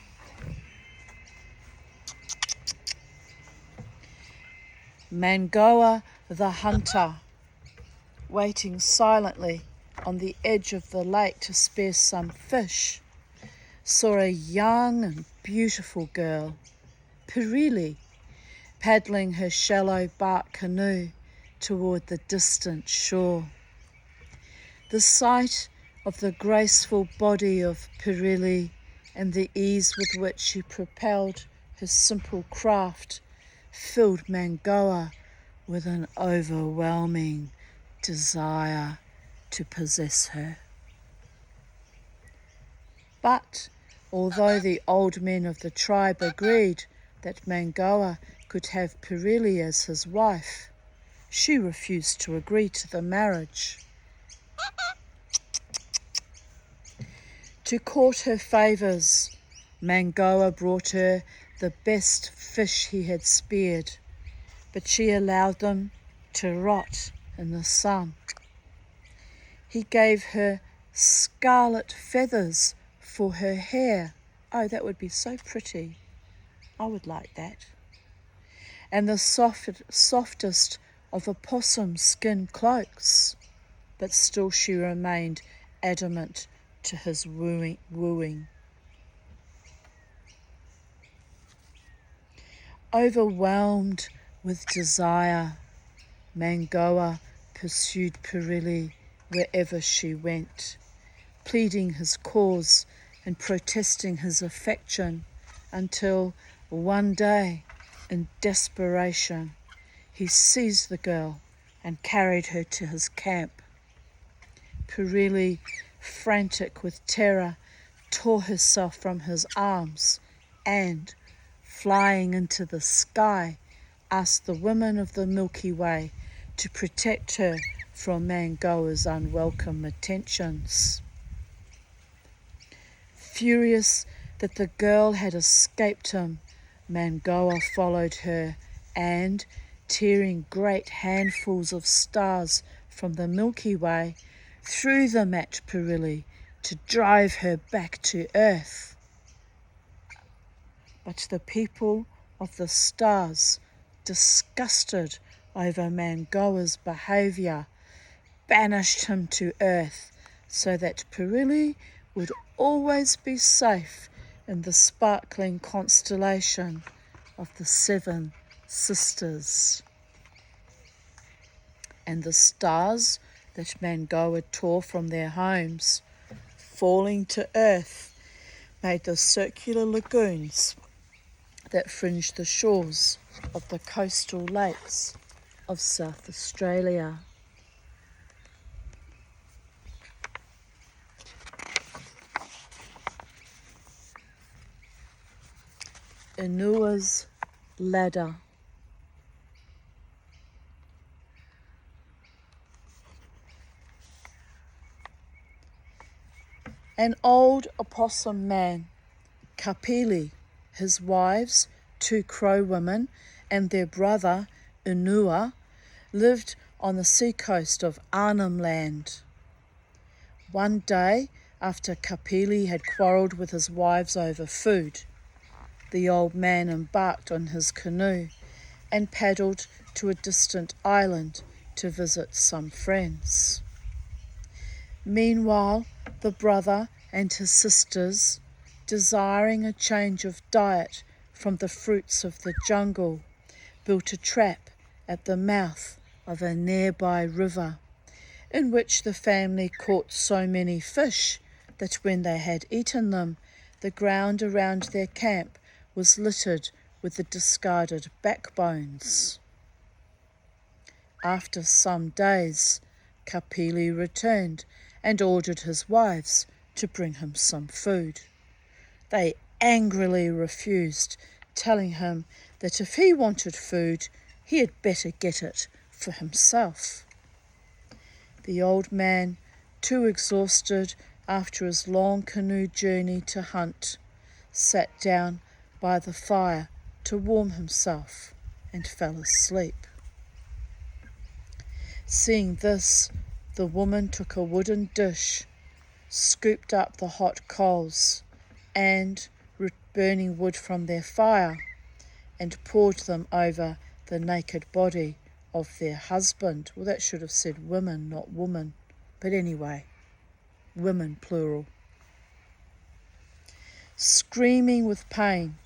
Mangoa the hunter, waiting silently on the edge of the lake to spear some fish, saw a young and beautiful girl, Pirili, paddling her shallow bark canoe toward the distant shore. The sight of the graceful body of Pirili and the ease with which she propelled her simple craft filled Mangoa with an overwhelming desire to possess her. But although the old men of the tribe agreed that Mangoa could have Pirili as his wife, she refused to agree to the marriage. To court her favours, Mangoa brought her the best fish he had speared, but she allowed them to rot in the sun. He gave her scarlet feathers for her hair. Oh, that would be so pretty. I would like that. And the softest of opossum skin cloaks, but still she remained adamant to his wooing. Overwhelmed with desire, Mangoa pursued Pirili wherever she went, pleading his cause and protesting his affection, until one day, in desperation, he seized the girl and carried her to his camp. Pirili, frantic with terror, tore herself from his arms and, flying into the sky, asked the women of the Milky Way to protect her from Mangoa's unwelcome attentions. Furious that the girl had escaped him, Mangoa followed her and, tearing great handfuls of stars from the Milky Way, threw them at Pirili to drive her back to Earth. But the people of the stars, disgusted over Mangoa's behaviour, banished him to Earth so that Pirili would always be safe in the sparkling constellation of the Seven Sisters. And the stars that Mangoa tore from their homes, falling to earth, made the circular lagoons that fringed the shores of the coastal lakes of South Australia. Inua's ladder. An old opossum man, Kapili, his wives, 2 crow women, and their brother, Inua, lived on the seacoast of Arnhem Land. One day, after Kapili had quarrelled with his wives over food, the old man embarked on his canoe and paddled to a distant island to visit some friends. Meanwhile, the brother and his sisters, desiring a change of diet from the fruits of the jungle, built a trap at the mouth of a nearby river, in which the family caught so many fish that when they had eaten them, the ground around their camp was littered with the discarded backbones. After some days, Kapili returned and ordered his wives to bring him some food. They angrily refused, telling him that if he wanted food, he had better get it for himself. The old man, too exhausted after his long canoe journey to hunt, sat down by the fire to warm himself and fell asleep. Seeing this, the woman took a wooden dish, scooped up the hot coals and burning wood from their fire, and poured them over the naked body of their husband. Well, that should have said women, not woman. But anyway, women plural. Screaming with pain,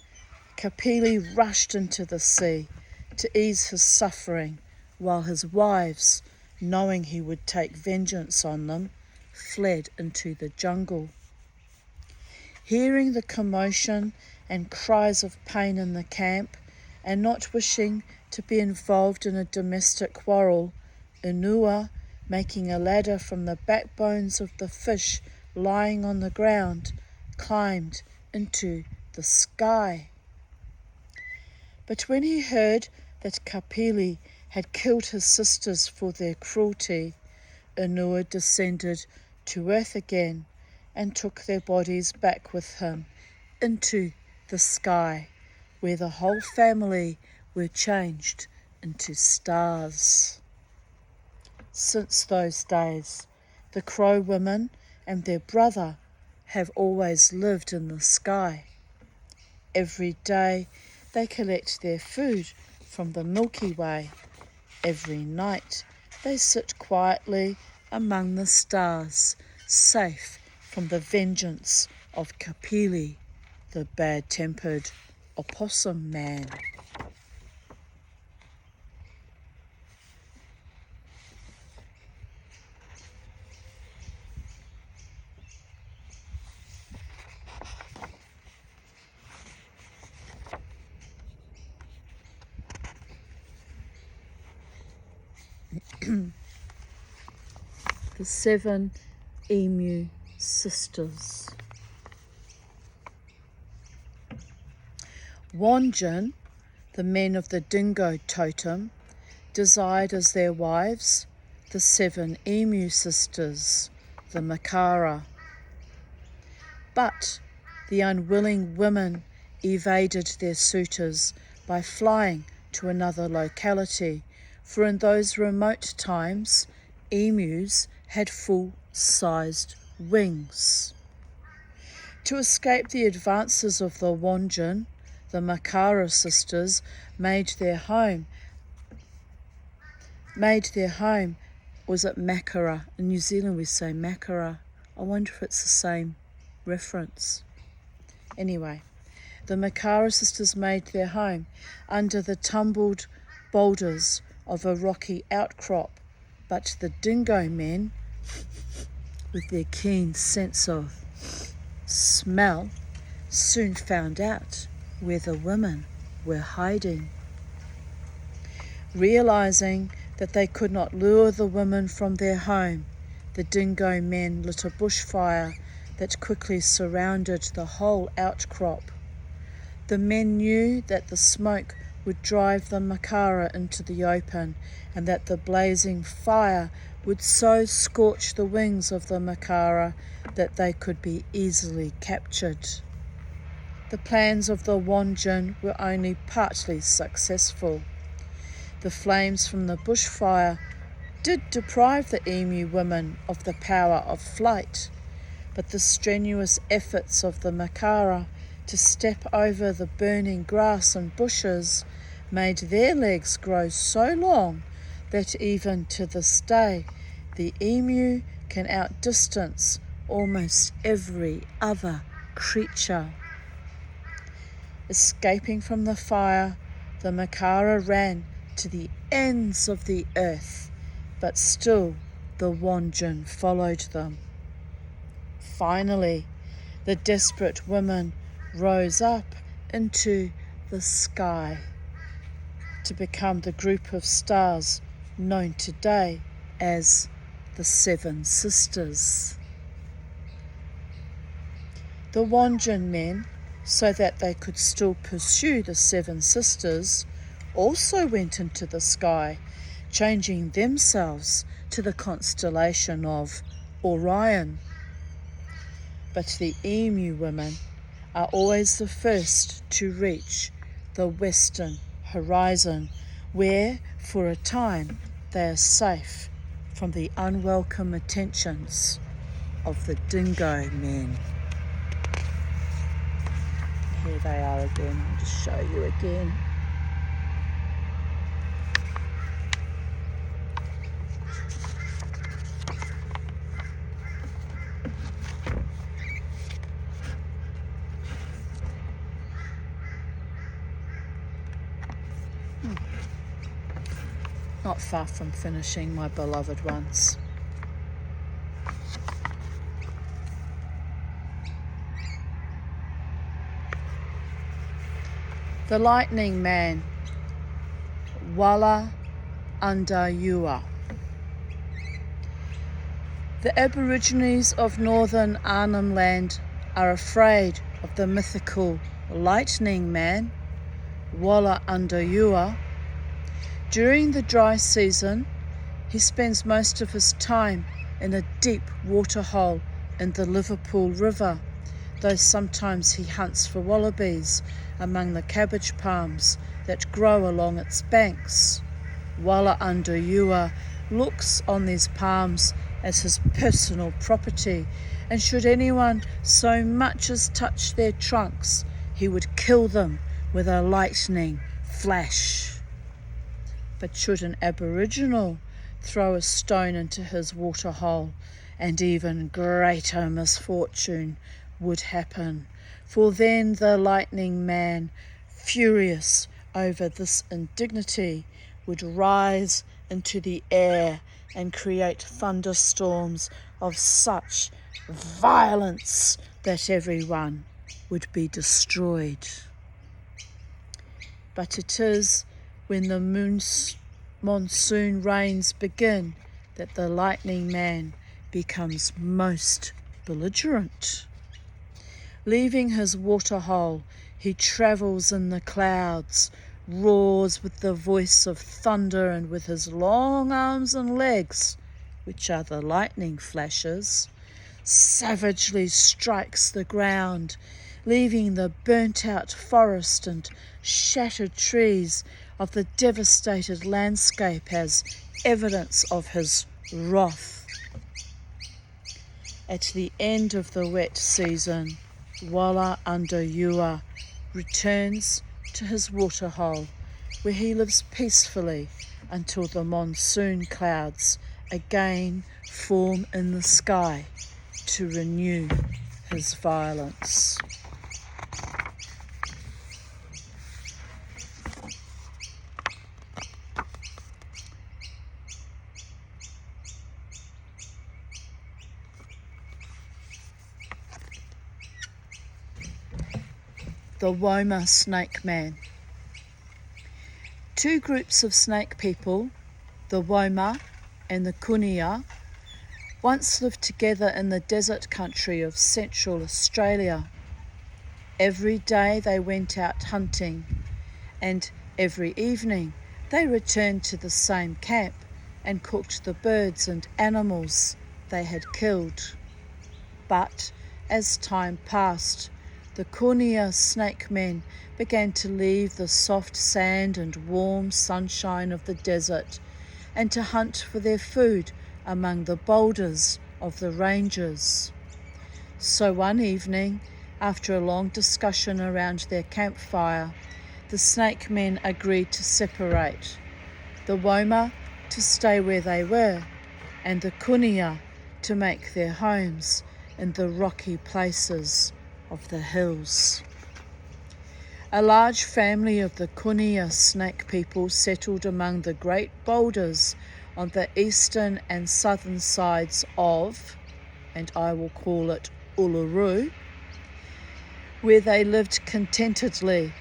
Kapili rushed into the sea to ease his suffering, while his wives, knowing he would take vengeance on them, fled into the jungle. Hearing the commotion and cries of pain in the camp, and not wishing to be involved in a domestic quarrel, Inua, making a ladder from the backbones of the fish lying on the ground, climbed into the sky. But when he heard that Kapili had killed his sisters for their cruelty, Inua descended to earth again and took their bodies back with him into the sky, where the whole family were changed into stars. Since those days, the Crow women and their brother have always lived in the sky. Every day they collect their food from the Milky Way. Every night they sit quietly among the stars, safe from the vengeance of Kapili, the bad-tempered opossum man. The 7 Emu Sisters. Wanjin, the men of the dingo totem, desired as their wives the 7 Emu Sisters, the Makara. But the unwilling women evaded their suitors by flying to another locality, for in those remote times emus had full-sized wings. To escape the advances of the Wanjin, the Makara sisters made their home. Was it Makara? In New Zealand we say Makara. I wonder if it's the same reference. Anyway, the Makara sisters made their home under the tumbled boulders of a rocky outcrop, but the dingo men, with their keen sense of smell, soon found out where the women were hiding. Realizing that they could not lure the women from their home, the dingo men lit a bushfire that quickly surrounded the whole outcrop. The men knew that the smoke would drive the Makara into the open, and that the blazing fire would so scorch the wings of the Makara that they could be easily captured. The plans of the Wanjin were only partly successful. The flames from the bushfire did deprive the emu women of the power of flight, but the strenuous efforts of the Makara to step over the burning grass and bushes made their legs grow so long that even to this day the emu can outdistance almost every other creature. Escaping from the fire, the Makara ran to the ends of the earth, but still the Wanjin followed them. Finally, the desperate women rose up into the sky to become the group of stars known today as the 7 Sisters. The Wanjin men, so that they could still pursue the seven sisters, also went into the sky, changing themselves to the constellation of Orion. But the emu women are always the first to reach the western horizon, where, for a time, they are safe from the unwelcome attentions of the dingo men. Here they are again. I'll just show you again. Not far from finishing, my beloved ones. The lightning man, Wala Andayua. The Aborigines of northern Arnhem Land are afraid of the mythical lightning man, Wala Andayua. During the dry season, he spends most of his time in a deep waterhole in the Liverpool River, though sometimes he hunts for wallabies among the cabbage palms that grow along its banks. Wala Andayua looks on these palms as his personal property, and should anyone so much as touch their trunks, he would kill them with a lightning flash. But should an Aboriginal throw a stone into his waterhole, and even greater misfortune would happen, for then the lightning man, furious over this indignity, would rise into the air and create thunderstorms of such violence that everyone would be destroyed. But it is when the monsoon rains begin that the lightning man becomes most belligerent. Leaving his waterhole, he travels in the clouds, roars with the voice of thunder, and with his long arms and legs, which are the lightning flashes, savagely strikes the ground, leaving the burnt-out forest and shattered trees of the devastated landscape as evidence of his wrath. At the end of the wet season, Wala Andayua returns to his waterhole, where he lives peacefully until the monsoon clouds again form in the sky to renew his violence. The Woma Snake Man. Two groups of snake people, the Woma and the Kunia, once lived together in the desert country of Central Australia. Every day they went out hunting, and every evening they returned to the same camp and cooked the birds and animals they had killed. But as time passed, the Kunia snake men began to leave the soft sand and warm sunshine of the desert and to hunt for their food among the boulders of the ranges. So one evening, after a long discussion around their campfire, the snake men agreed to separate, the Woma to stay where they were, and the Kunia to make their homes in the rocky places of the hills. A large family of the Kunia snake people settled among the great boulders on the eastern and southern sides of, and I will call it Uluru, where they lived contentedly,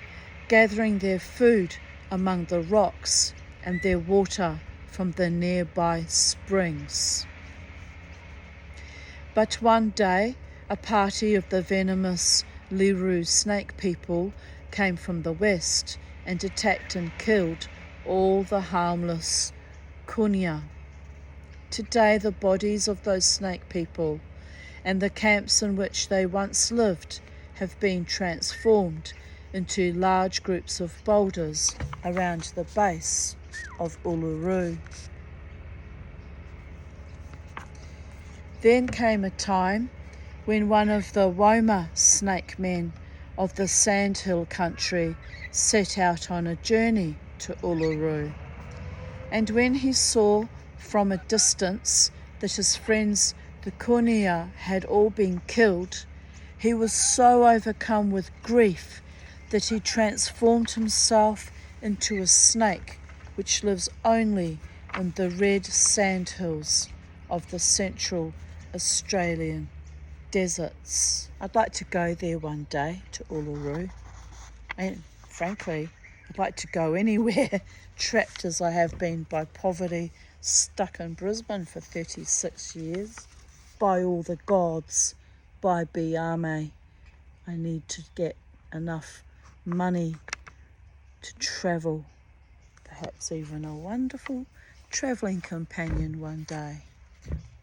gathering their food among the rocks and their water from the nearby springs. But one day, A party of the venomous Liru snake people came from the west and attacked and killed all the harmless Kunya. Today the bodies of those snake people and the camps in which they once lived have been transformed into large groups of boulders around the base of Uluru. Then came a time when one of the Woma snake men of the Sandhill country set out on a journey to Uluru. And when he saw from a distance that his friends the Kunia had all been killed, he was so overcome with grief that he transformed himself into a snake which lives only in the red sandhills of the central Australian deserts. I'd like to go there one day, to Uluru, and frankly I'd like to go anywhere, trapped as I have been by poverty, stuck in Brisbane for 36 years. By all the gods, by Biame, I need to get enough money to travel, perhaps even a wonderful travelling companion one day.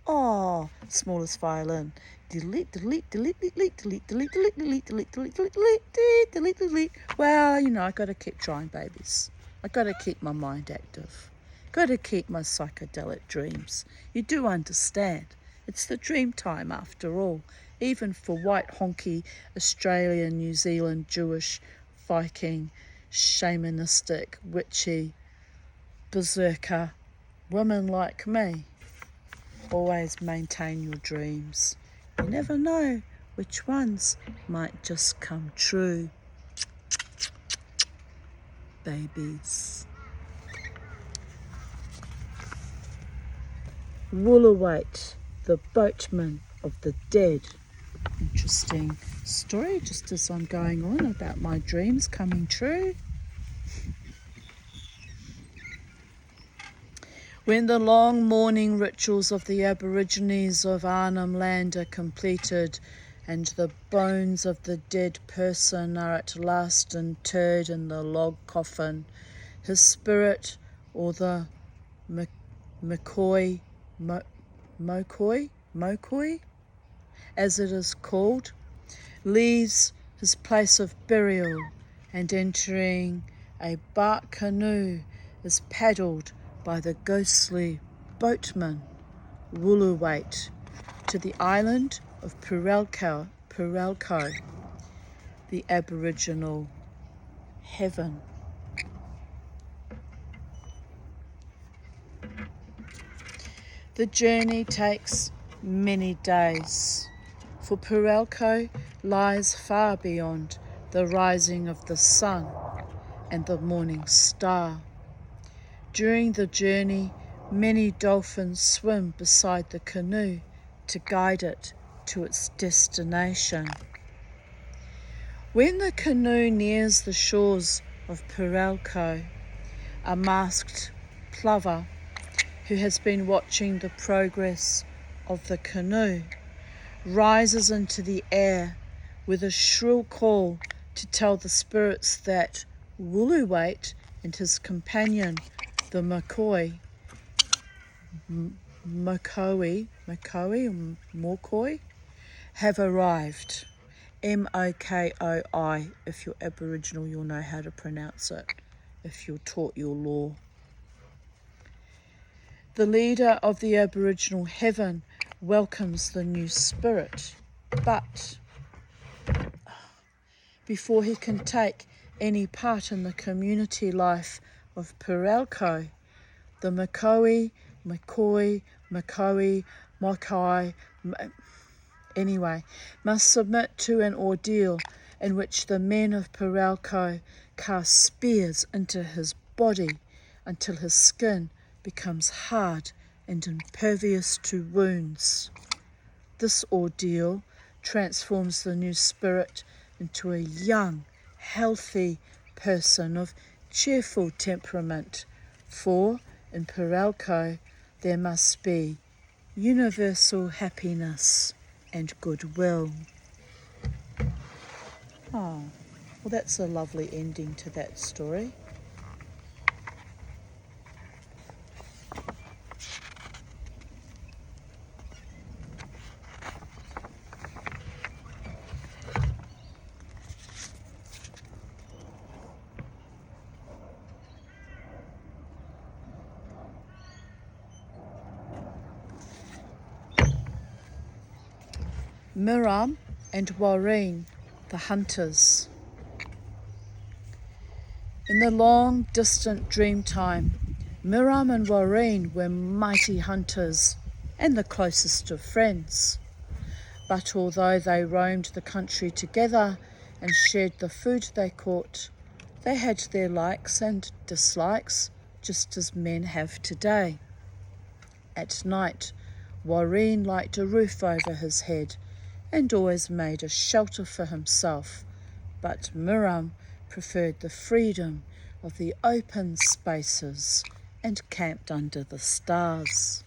Oh, smallest violin. Delete, delete, delete, delete, delete, delete, delete, delete, delete, delete, delete, delete, delete, delete. Well, you know, I got to keep trying, babies. I got to keep my mind active. Got to keep my psychedelic dreams. You do understand. It's the dream time after all, even for white honky Australian, New Zealand, Jewish, Viking, shamanistic, witchy, berserker women like me. Always maintain your dreams. You never know which ones might just come true. Babies. Woolawait, the boatman of the dead. Interesting story, just as I'm going on about my dreams coming true. When the long mourning rituals of the Aborigines of Arnhem Land are completed and the bones of the dead person are at last interred in the log coffin, his spirit, or the Mokoi, as it is called, leaves his place of burial and entering a bark canoe is paddled by the ghostly boatman, Woolawait, to the island of Purelco, the Aboriginal heaven. The journey takes many days, for Purelco lies far beyond the rising of the sun and the morning star. During the journey, many dolphins swim beside the canoe to guide it to its destination. When the canoe nears the shores of Purelco, a masked plover who has been watching the progress of the canoe rises into the air with a shrill call to tell the spirits that Woolawait and his companion, the Mokoi, have arrived. Mokoi. If you're Aboriginal, you'll know how to pronounce it, if you're taught your law. The leader of the Aboriginal heaven welcomes the new spirit, but before he can take any part in the community life of Purelco, the Mokoi, must submit to an ordeal in which the men of Purelco cast spears into his body until his skin becomes hard and impervious to wounds. This ordeal transforms the new spirit into a young, healthy person of cheerful temperament, for in Purelco there must be universal happiness and goodwill. Oh, well, that's a lovely ending to that story. Miriam and Warreen, the hunters. In the long distant Dreamtime, Miriam and Warreen were mighty hunters and the closest of friends. But although they roamed the country together and shared the food they caught, they had their likes and dislikes, just as men have today. At night, Warreen liked a roof over his head and always made a shelter for himself, but Miriam preferred the freedom of the open spaces and camped under the stars.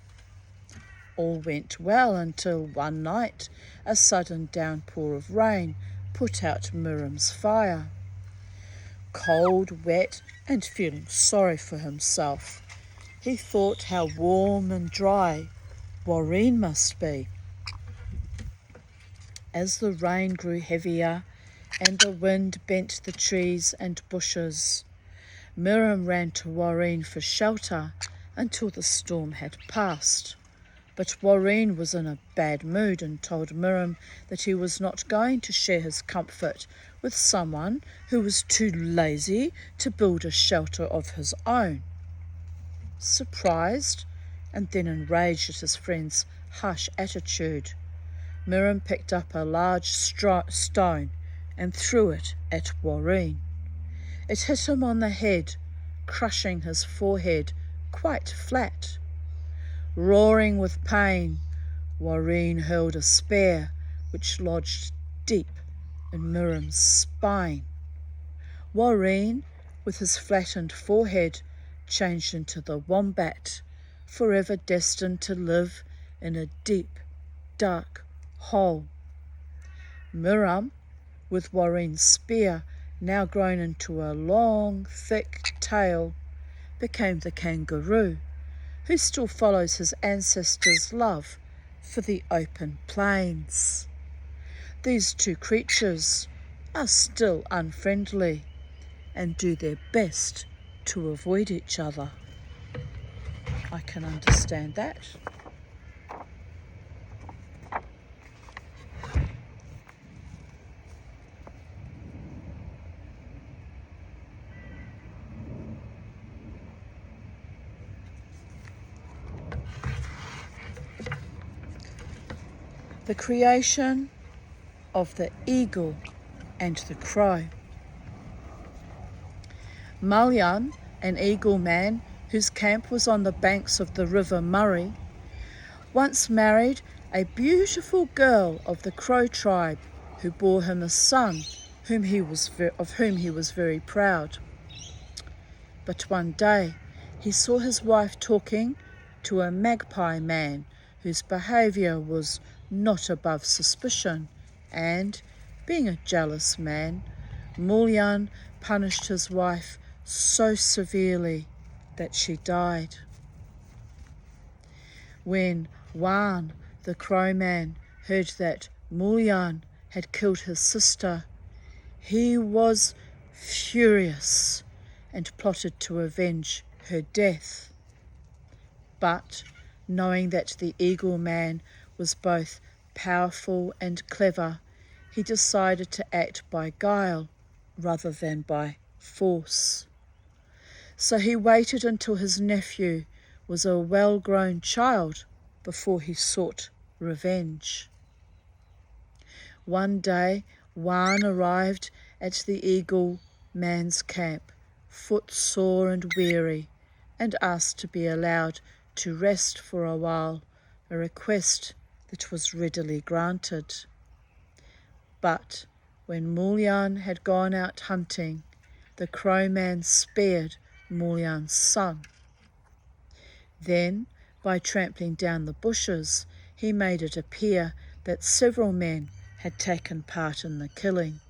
All went well until one night a sudden downpour of rain put out Miriam's fire. Cold, wet, and feeling sorry for himself, he thought how warm and dry Warreen must be. As the rain grew heavier and the wind bent the trees and bushes, Miriam ran to Warreen for shelter until the storm had passed. But Warreen was in a bad mood and told Miriam that he was not going to share his comfort with someone who was too lazy to build a shelter of his own. Surprised and then enraged at his friend's harsh attitude, Miriam picked up a large stone and threw it at Warreen. It hit him on the head, crushing his forehead quite flat. Roaring with pain, Warreen hurled a spear which lodged deep in Miriam's spine. Warreen, with his flattened forehead, changed into the wombat, forever destined to live in a deep, dark hole. Miriam, with Warreen's spear now grown into a long, thick tail, became the kangaroo, who still follows his ancestors' love for the open plains. These two creatures are still unfriendly and do their best to avoid each other. I can understand that. The creation of the eagle and the crow. Mulyan, an eagle man whose camp was on the banks of the River Murray, once married a beautiful girl of the Crow tribe who bore him a son of whom he was very proud. But one day he saw his wife talking to a magpie man whose behaviour was not above suspicion, and, being a jealous man, Mulyan punished his wife so severely that she died. When Wan, the crow man, heard that Mulyan had killed his sister, he was furious and plotted to avenge her death. But, knowing that the eagle man was both powerful and clever, he decided to act by guile rather than by force. So he waited until his nephew was a well-grown child before he sought revenge. One day, Wan arrived at the eagle man's camp, footsore and weary, and asked to be allowed to rest for a while, a request that was readily granted. But when Mulyan had gone out hunting, the crow man spared Mulyan's son. Then, by trampling down the bushes, he made it appear that several men had taken part in the killing.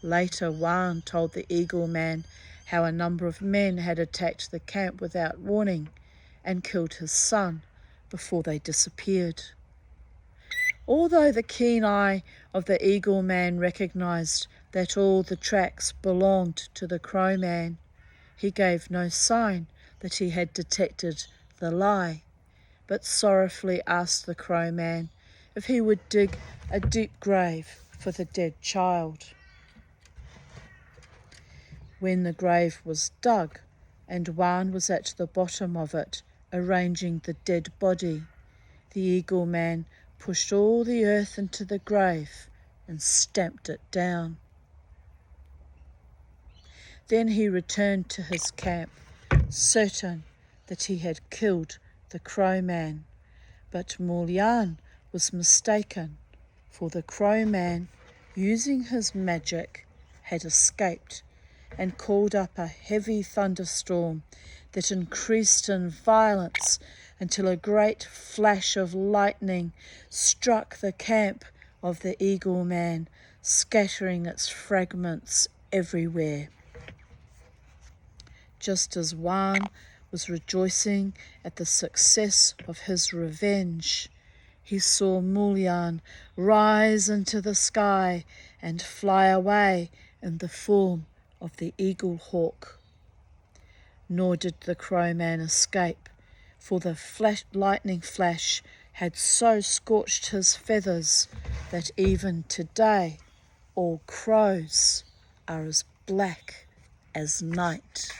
Later, Wan told the Eagle Man how a number of men had attacked the camp without warning and killed his son before they disappeared. Although the keen eye of the Eagle Man recognized that all the tracks belonged to the Crow Man, he gave no sign that he had detected the lie, but sorrowfully asked the Crow Man if he would dig a deep grave for the dead child. When the grave was dug and Wan was at the bottom of it, arranging the dead body, the Eagle Man pushed all the earth into the grave and stamped it down. Then he returned to his camp, certain that he had killed the Crow Man. But Mulyan was mistaken, for the Crow Man, using his magic, had escaped and called up a heavy thunderstorm that increased in violence until a great flash of lightning struck the camp of the Eagle Man, scattering its fragments everywhere. Just as Wan was rejoicing at the success of his revenge, he saw Mulyan rise into the sky and fly away in the form of the eagle hawk. Nor did the Crow Man escape, for the lightning flash had so scorched his feathers that even today all crows are as black as night.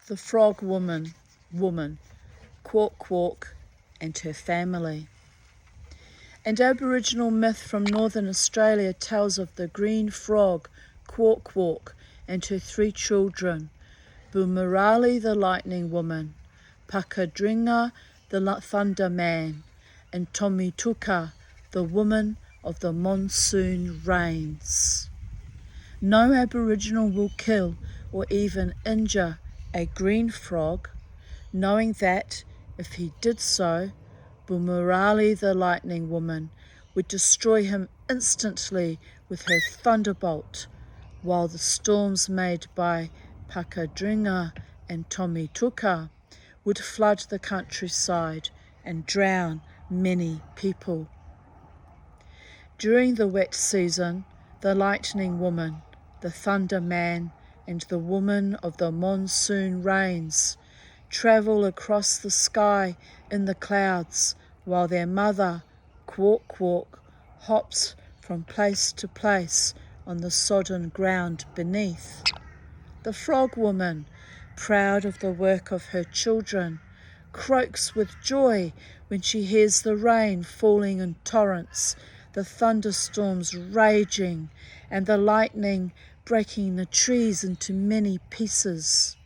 The Frog Woman, Quawk Quawk, and her family. An Aboriginal myth from northern Australia tells of the green frog, Quawk Quawk, and her 3 children, Boomerali the Lightning Woman, Pakadringa the Thunder Man, and Tomituka, the Woman of the Monsoon Rains. No Aboriginal will kill or even injure a green frog, knowing that, if he did so, Boomerali the Lightning Woman would destroy him instantly with her thunderbolt, while the storms made by Pakadringa and Tomituka would flood the countryside and drown many people. During the wet season, the Lightning Woman, the Thunder Man, and the Woman of the Monsoon Rains travel across the sky in the clouds, while their mother, Quawk Quawk, hops from place to place on the sodden ground beneath. The Frog Woman, proud of the work of her children, croaks with joy when she hears the rain falling in torrents, the thunderstorms raging, and the lightning breaking the trees into many pieces.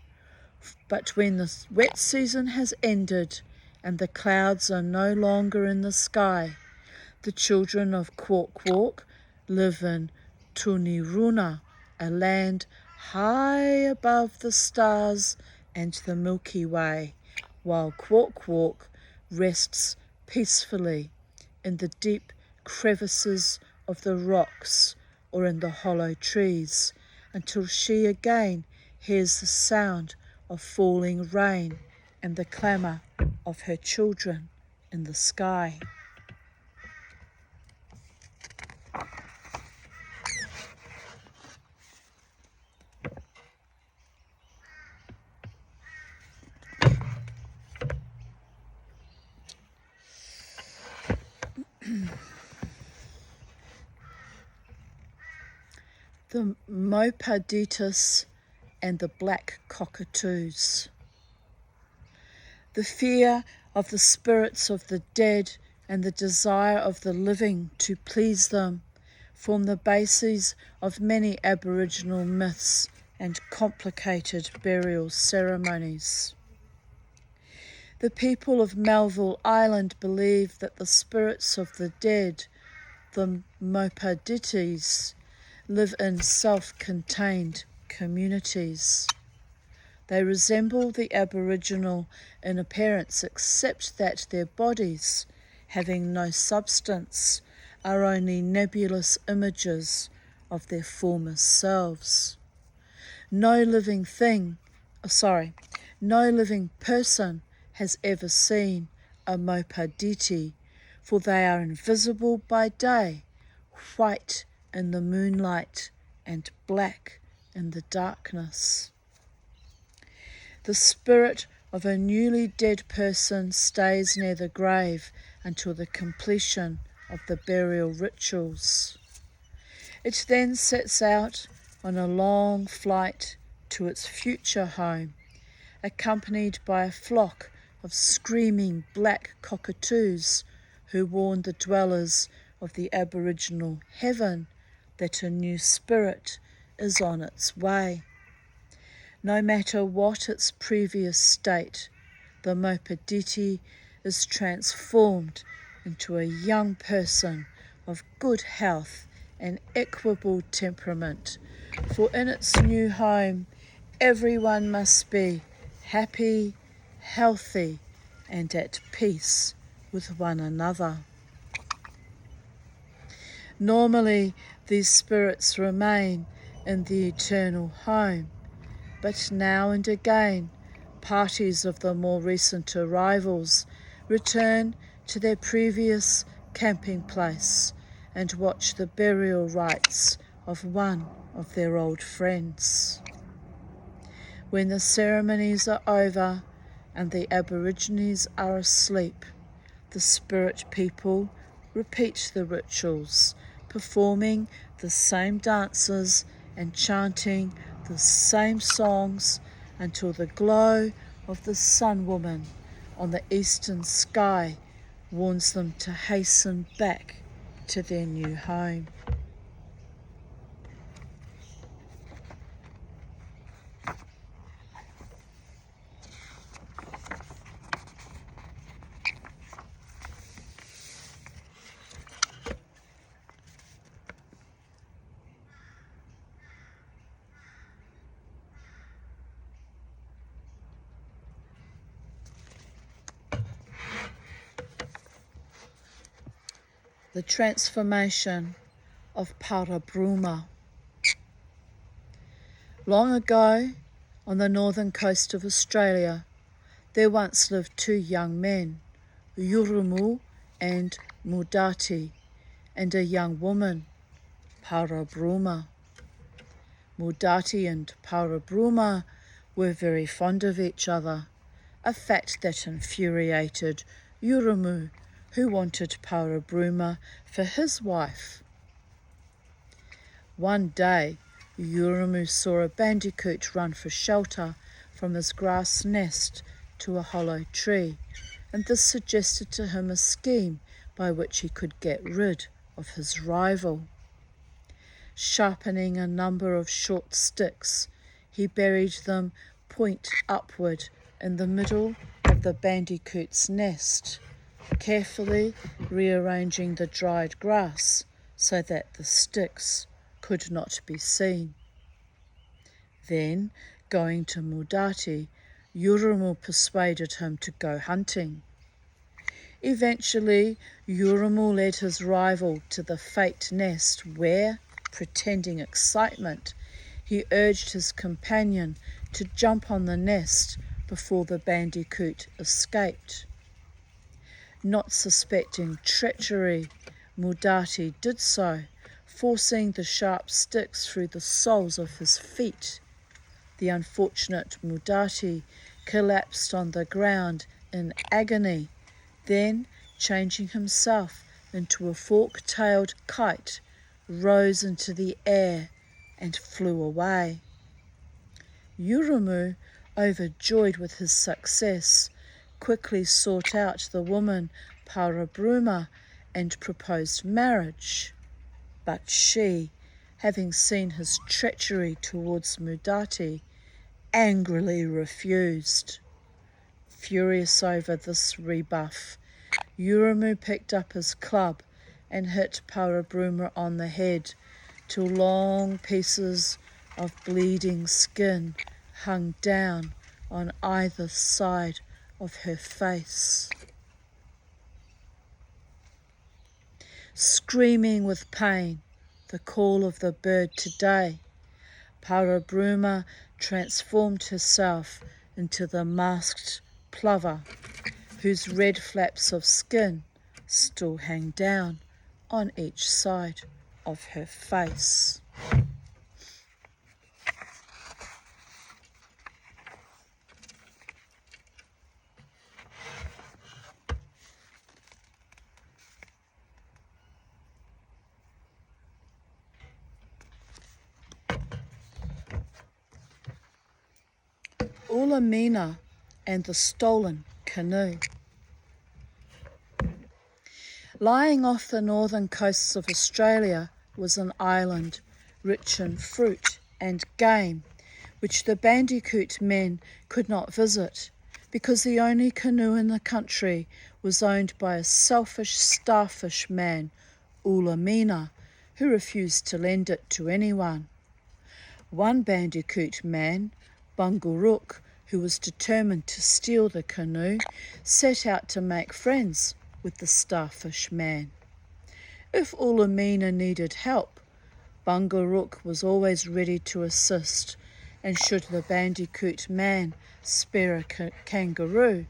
But when the wet season has ended and the clouds are no longer in the sky, the children of Quawk Quawk live in Tuniruna, a land high above the stars and the Milky Way, while Quawk Quawk rests peacefully in the deep crevices of the rocks or in the hollow trees until she again hears the sound of falling rain and the clamour of her children in the sky. The Mopaditis and the black cockatoos. The fear of the spirits of the dead and the desire of the living to please them form the bases of many Aboriginal myths and complicated burial ceremonies. The people of Melville Island believe that the spirits of the dead, the Mopaditis, live in self-contained communities. They resemble the Aboriginal in appearance, except that their bodies, having no substance, are only nebulous images of their former selves. No living person has ever seen a Mopaditi, for they are invisible by day, white in the moonlight and black in the darkness. The spirit of a newly dead person stays near the grave until the completion of the burial rituals. It then sets out on a long flight to its future home, accompanied by a flock of screaming black cockatoos who warn the dwellers of the Aboriginal heaven that a new spirit is on its way. No matter what its previous state, the Mopaditi is transformed into a young person of good health and equable temperament, for in its new home everyone must be happy, healthy, and at peace with one another. Normally, these spirits remain in the eternal home, but now and again, parties of the more recent arrivals return to their previous camping place and watch the burial rites of one of their old friends. When the ceremonies are over and the Aborigines are asleep, the spirit people repeat the rituals, performing the same dances and chanting the same songs until the glow of the sun woman on the eastern sky warns them to hasten back to their new home. The transformation of Parabruma. Long ago, on the northern coast of Australia, there once lived two young men, Yurumu and Mudati, and a young woman, Parabruma. Mudati and Parabruma were very fond of each other, a fact that infuriated Yurumu, who wanted Parabruma for his wife. One day, Yurumu saw a bandicoot run for shelter from his grass nest to a hollow tree, and this suggested to him a scheme by which he could get rid of his rival. Sharpening a number of short sticks, he buried them point upward in the middle of the bandicoot's nest, carefully rearranging the dried grass so that the sticks could not be seen. Then, going to Mudati, Yurumu persuaded him to go hunting. Eventually, Yurumu led his rival to the faked nest where, pretending excitement, he urged his companion to jump on the nest before the bandicoot escaped. Not suspecting treachery, Mudati did so, forcing the sharp sticks through the soles of his feet. The unfortunate Mudati collapsed on the ground in agony, then, changing himself into a fork-tailed kite, rose into the air and flew away. Yurumu, overjoyed with his success, quickly sought out the woman Parabruma and proposed marriage. But she, having seen his treachery towards Mudati, angrily refused. Furious over this rebuff, Uramu picked up his club and hit Parabruma on the head till long pieces of bleeding skin hung down on either side of her face. Screaming with pain, the call of the bird today, Parabruma transformed herself into the masked plover, whose red flaps of skin still hang down on each side of her face. Ulamina and the Stolen Canoe. Lying off the northern coasts of Australia was an island rich in fruit and game, which the Bandicoot men could not visit because the only canoe in the country was owned by a selfish starfish man, Ulamina, who refused to lend it to anyone. One Bandicoot man, Bungaruk, who was determined to steal the canoe, set out to make friends with the starfish man. If Ulamina needed help, Bungaruk was always ready to assist, and should the Bandicoot man spare a kangaroo,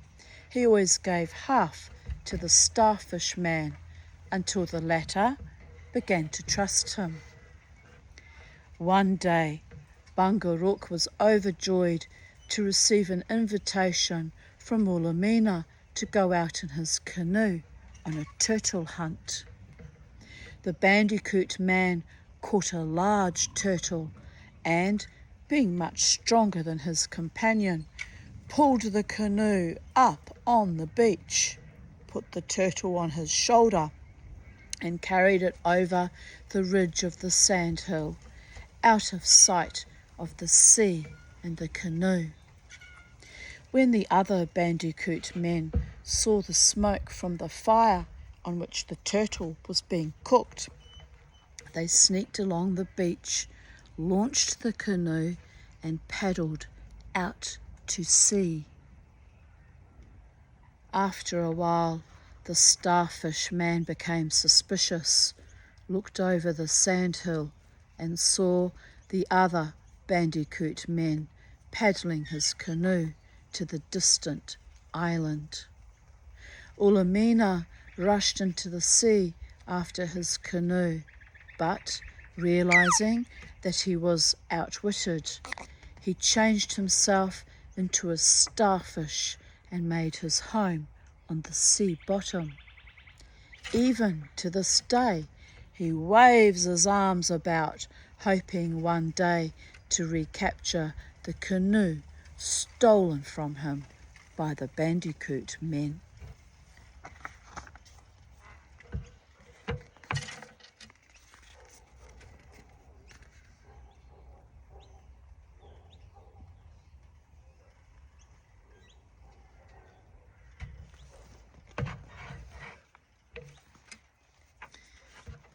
he always gave half to the starfish man until the latter began to trust him. One day, Bungaruk was overjoyed to receive an invitation from Ulamina to go out in his canoe on a turtle hunt. The Bandicoot man caught a large turtle and, being much stronger than his companion, pulled the canoe up on the beach, put the turtle on his shoulder, and carried it over the ridge of the sandhill, out of sight of the sea and the canoe. When the other Bandicoot men saw the smoke from the fire on which the turtle was being cooked, they sneaked along the beach, launched the canoe, and paddled out to sea. After a while, the starfish man became suspicious, looked over the sandhill, and saw the other Bandicoot men paddling his canoe to the distant island. Ulamina rushed into the sea after his canoe, but, realizing that he was outwitted, he changed himself into a starfish and made his home on the sea bottom. Even to this day, he waves his arms about, hoping one day to recapture the canoe stolen from him by the Bandicoot men.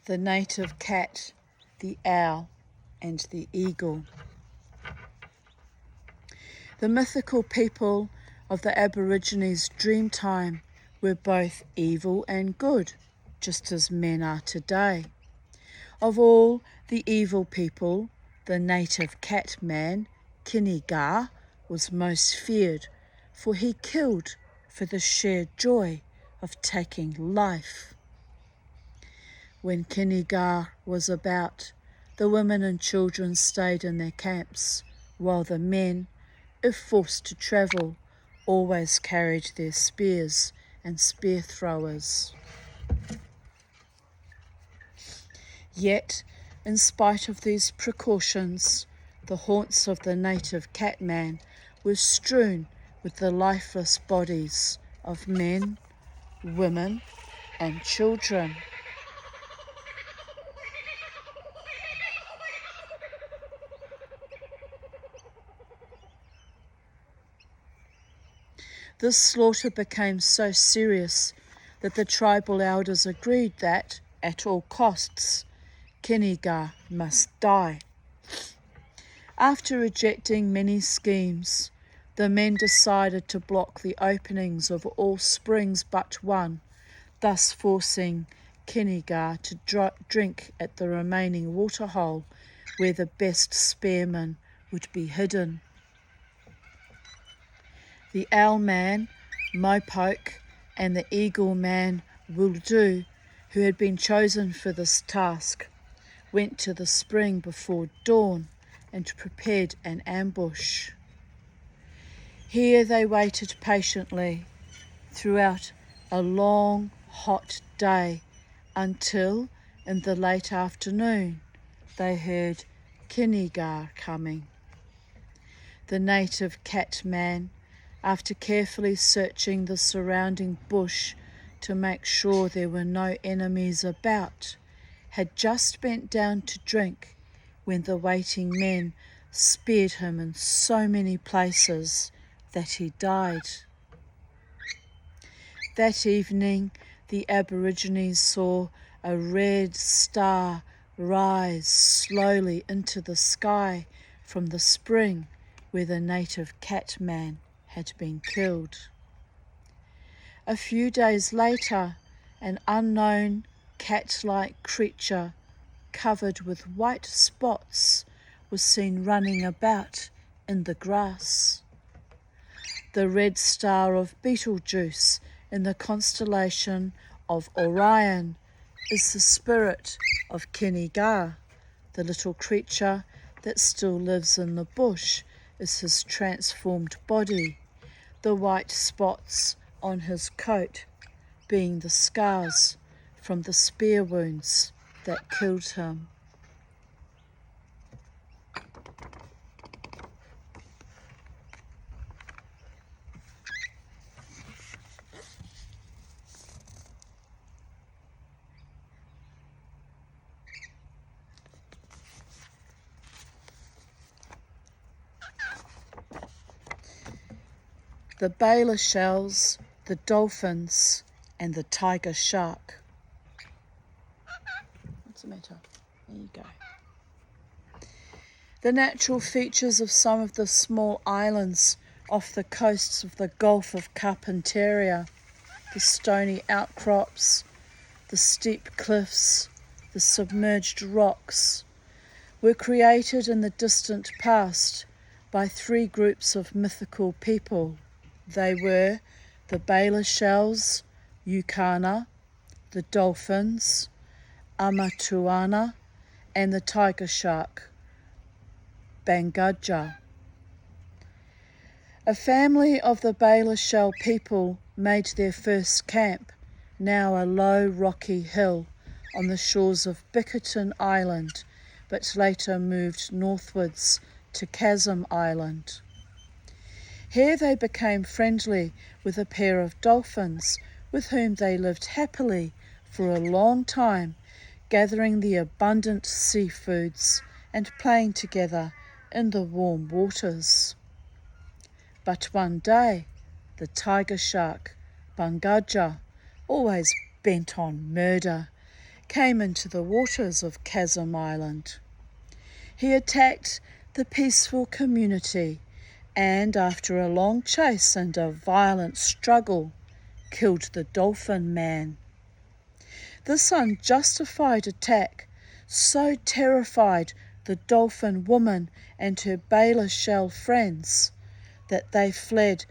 The native cat, the owl, and the eagle. The mythical people of the Aborigines' Dreamtime were both evil and good, just as men are today. Of all the evil people, the native cat man, Kiniga, was most feared, for he killed for the sheer joy of taking life. When Kiniga was about, the women and children stayed in their camps, while the men, if forced to travel, always carried their spears and spear throwers. Yet, in spite of these precautions, the haunts of the native catman were strewn with the lifeless bodies of men, women, and children. This slaughter became so serious that the tribal elders agreed that, at all costs, Kiniga must die. After rejecting many schemes, the men decided to block the openings of all springs but one, thus forcing Kiniga to drink at the remaining waterhole where the best spearmen would be hidden. The owl man, Mopoke, and the eagle man, Wildu, who had been chosen for this task, went to the spring before dawn and prepared an ambush. Here they waited patiently throughout a long, hot day until, in the late afternoon, they heard Kiniga coming. The native cat man, after carefully searching the surrounding bush to make sure there were no enemies about, had just bent down to drink when the waiting men speared him in so many places that he died. That evening, the Aborigines saw a red star rise slowly into the sky from the spring where the native cat man had been killed. A few days later, an unknown cat-like creature covered with white spots was seen running about in the grass. The red star of Betelgeuse in the constellation of Orion is the spirit of Kiniga. The little creature that still lives in the bush is his transformed body, the white spots on his coat being the scars from the spear wounds that killed him. The baler shells, the dolphins, and the tiger shark. What's the matter? There you go. The natural features of some of the small islands off the coasts of the Gulf of Carpentaria, the stony outcrops, the steep cliffs, the submerged rocks, were created in the distant past by three groups of mythical people. They were the baler shells, Yukana, the dolphins, Amatuana, and the tiger shark, Bangaja. A family of the baler shell people made their first camp, now a low rocky hill on the shores of Bickerton Island, but later moved northwards to Chasm Island. Here they became friendly with a pair of dolphins with whom they lived happily for a long time, gathering the abundant seafoods and playing together in the warm waters. But one day, the tiger shark, Bangaja, always bent on murder, came into the waters of Chasm Island. He attacked the peaceful community and, after a long chase and a violent struggle, killed the dolphin man. This unjustified attack so terrified the dolphin woman and her baler shell friends that they fled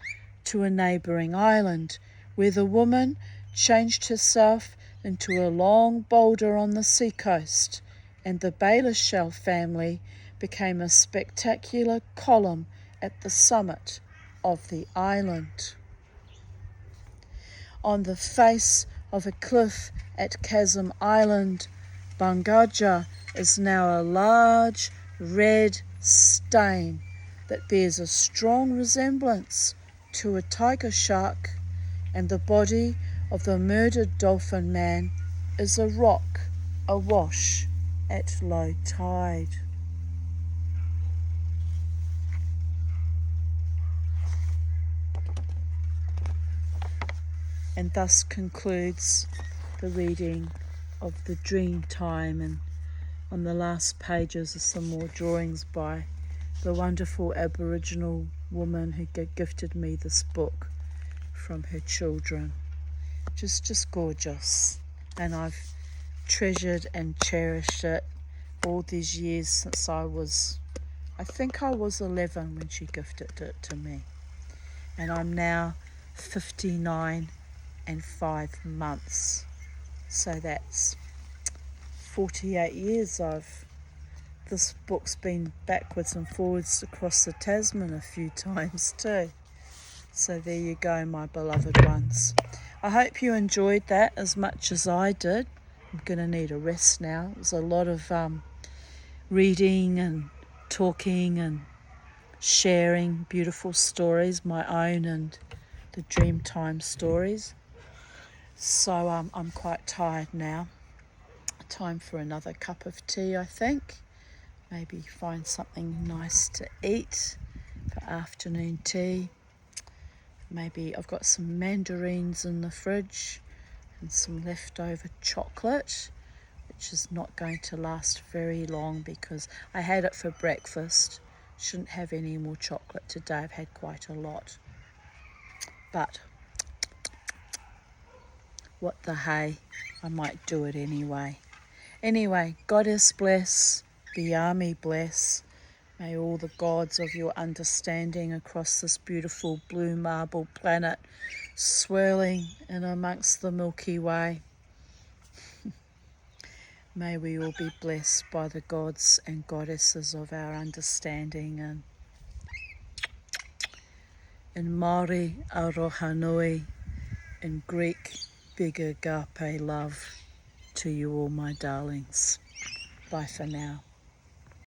to a neighbouring island, where the woman changed herself into a long boulder on the seacoast, and the baler shell family became a spectacular column at the summit of the island. On the face of a cliff at Chasm Island, Bangaja is now a large red stain that bears a strong resemblance to a tiger shark, and the body of the murdered dolphin man is a rock awash at low tide. And thus concludes the reading of the Dreamtime, and on the last pages are some more drawings by the wonderful Aboriginal woman who gifted me this book from her children. Just gorgeous, and I've treasured and cherished it all these years since I think I was 11 when she gifted it to me, and I'm now 59 and 5 months, so that's 48 years. This book's been backwards and forwards across the Tasman a few times too. So there you go, my beloved ones. I hope you enjoyed that as much as I did. I'm going to need a rest now. It was a lot of reading and talking and sharing beautiful stories, my own and the Dreamtime stories. So I'm quite tired now. Time for another cup of tea, I think. Maybe find something nice to eat for afternoon tea. Maybe I've got some mandarins in the fridge and some leftover chocolate, which is not going to last very long because I had it for breakfast. Shouldn't have any more chocolate today. I've had quite a lot. But what the hey, I might do it anyway. Anyway, Goddess bless, Biami bless. May all the gods of your understanding across this beautiful blue marble planet swirling in amongst the Milky Way. May we all be blessed by the gods and goddesses of our understanding. And in Māori, aroha nui. In Greek, big agape love to you all, my darlings. Bye for now.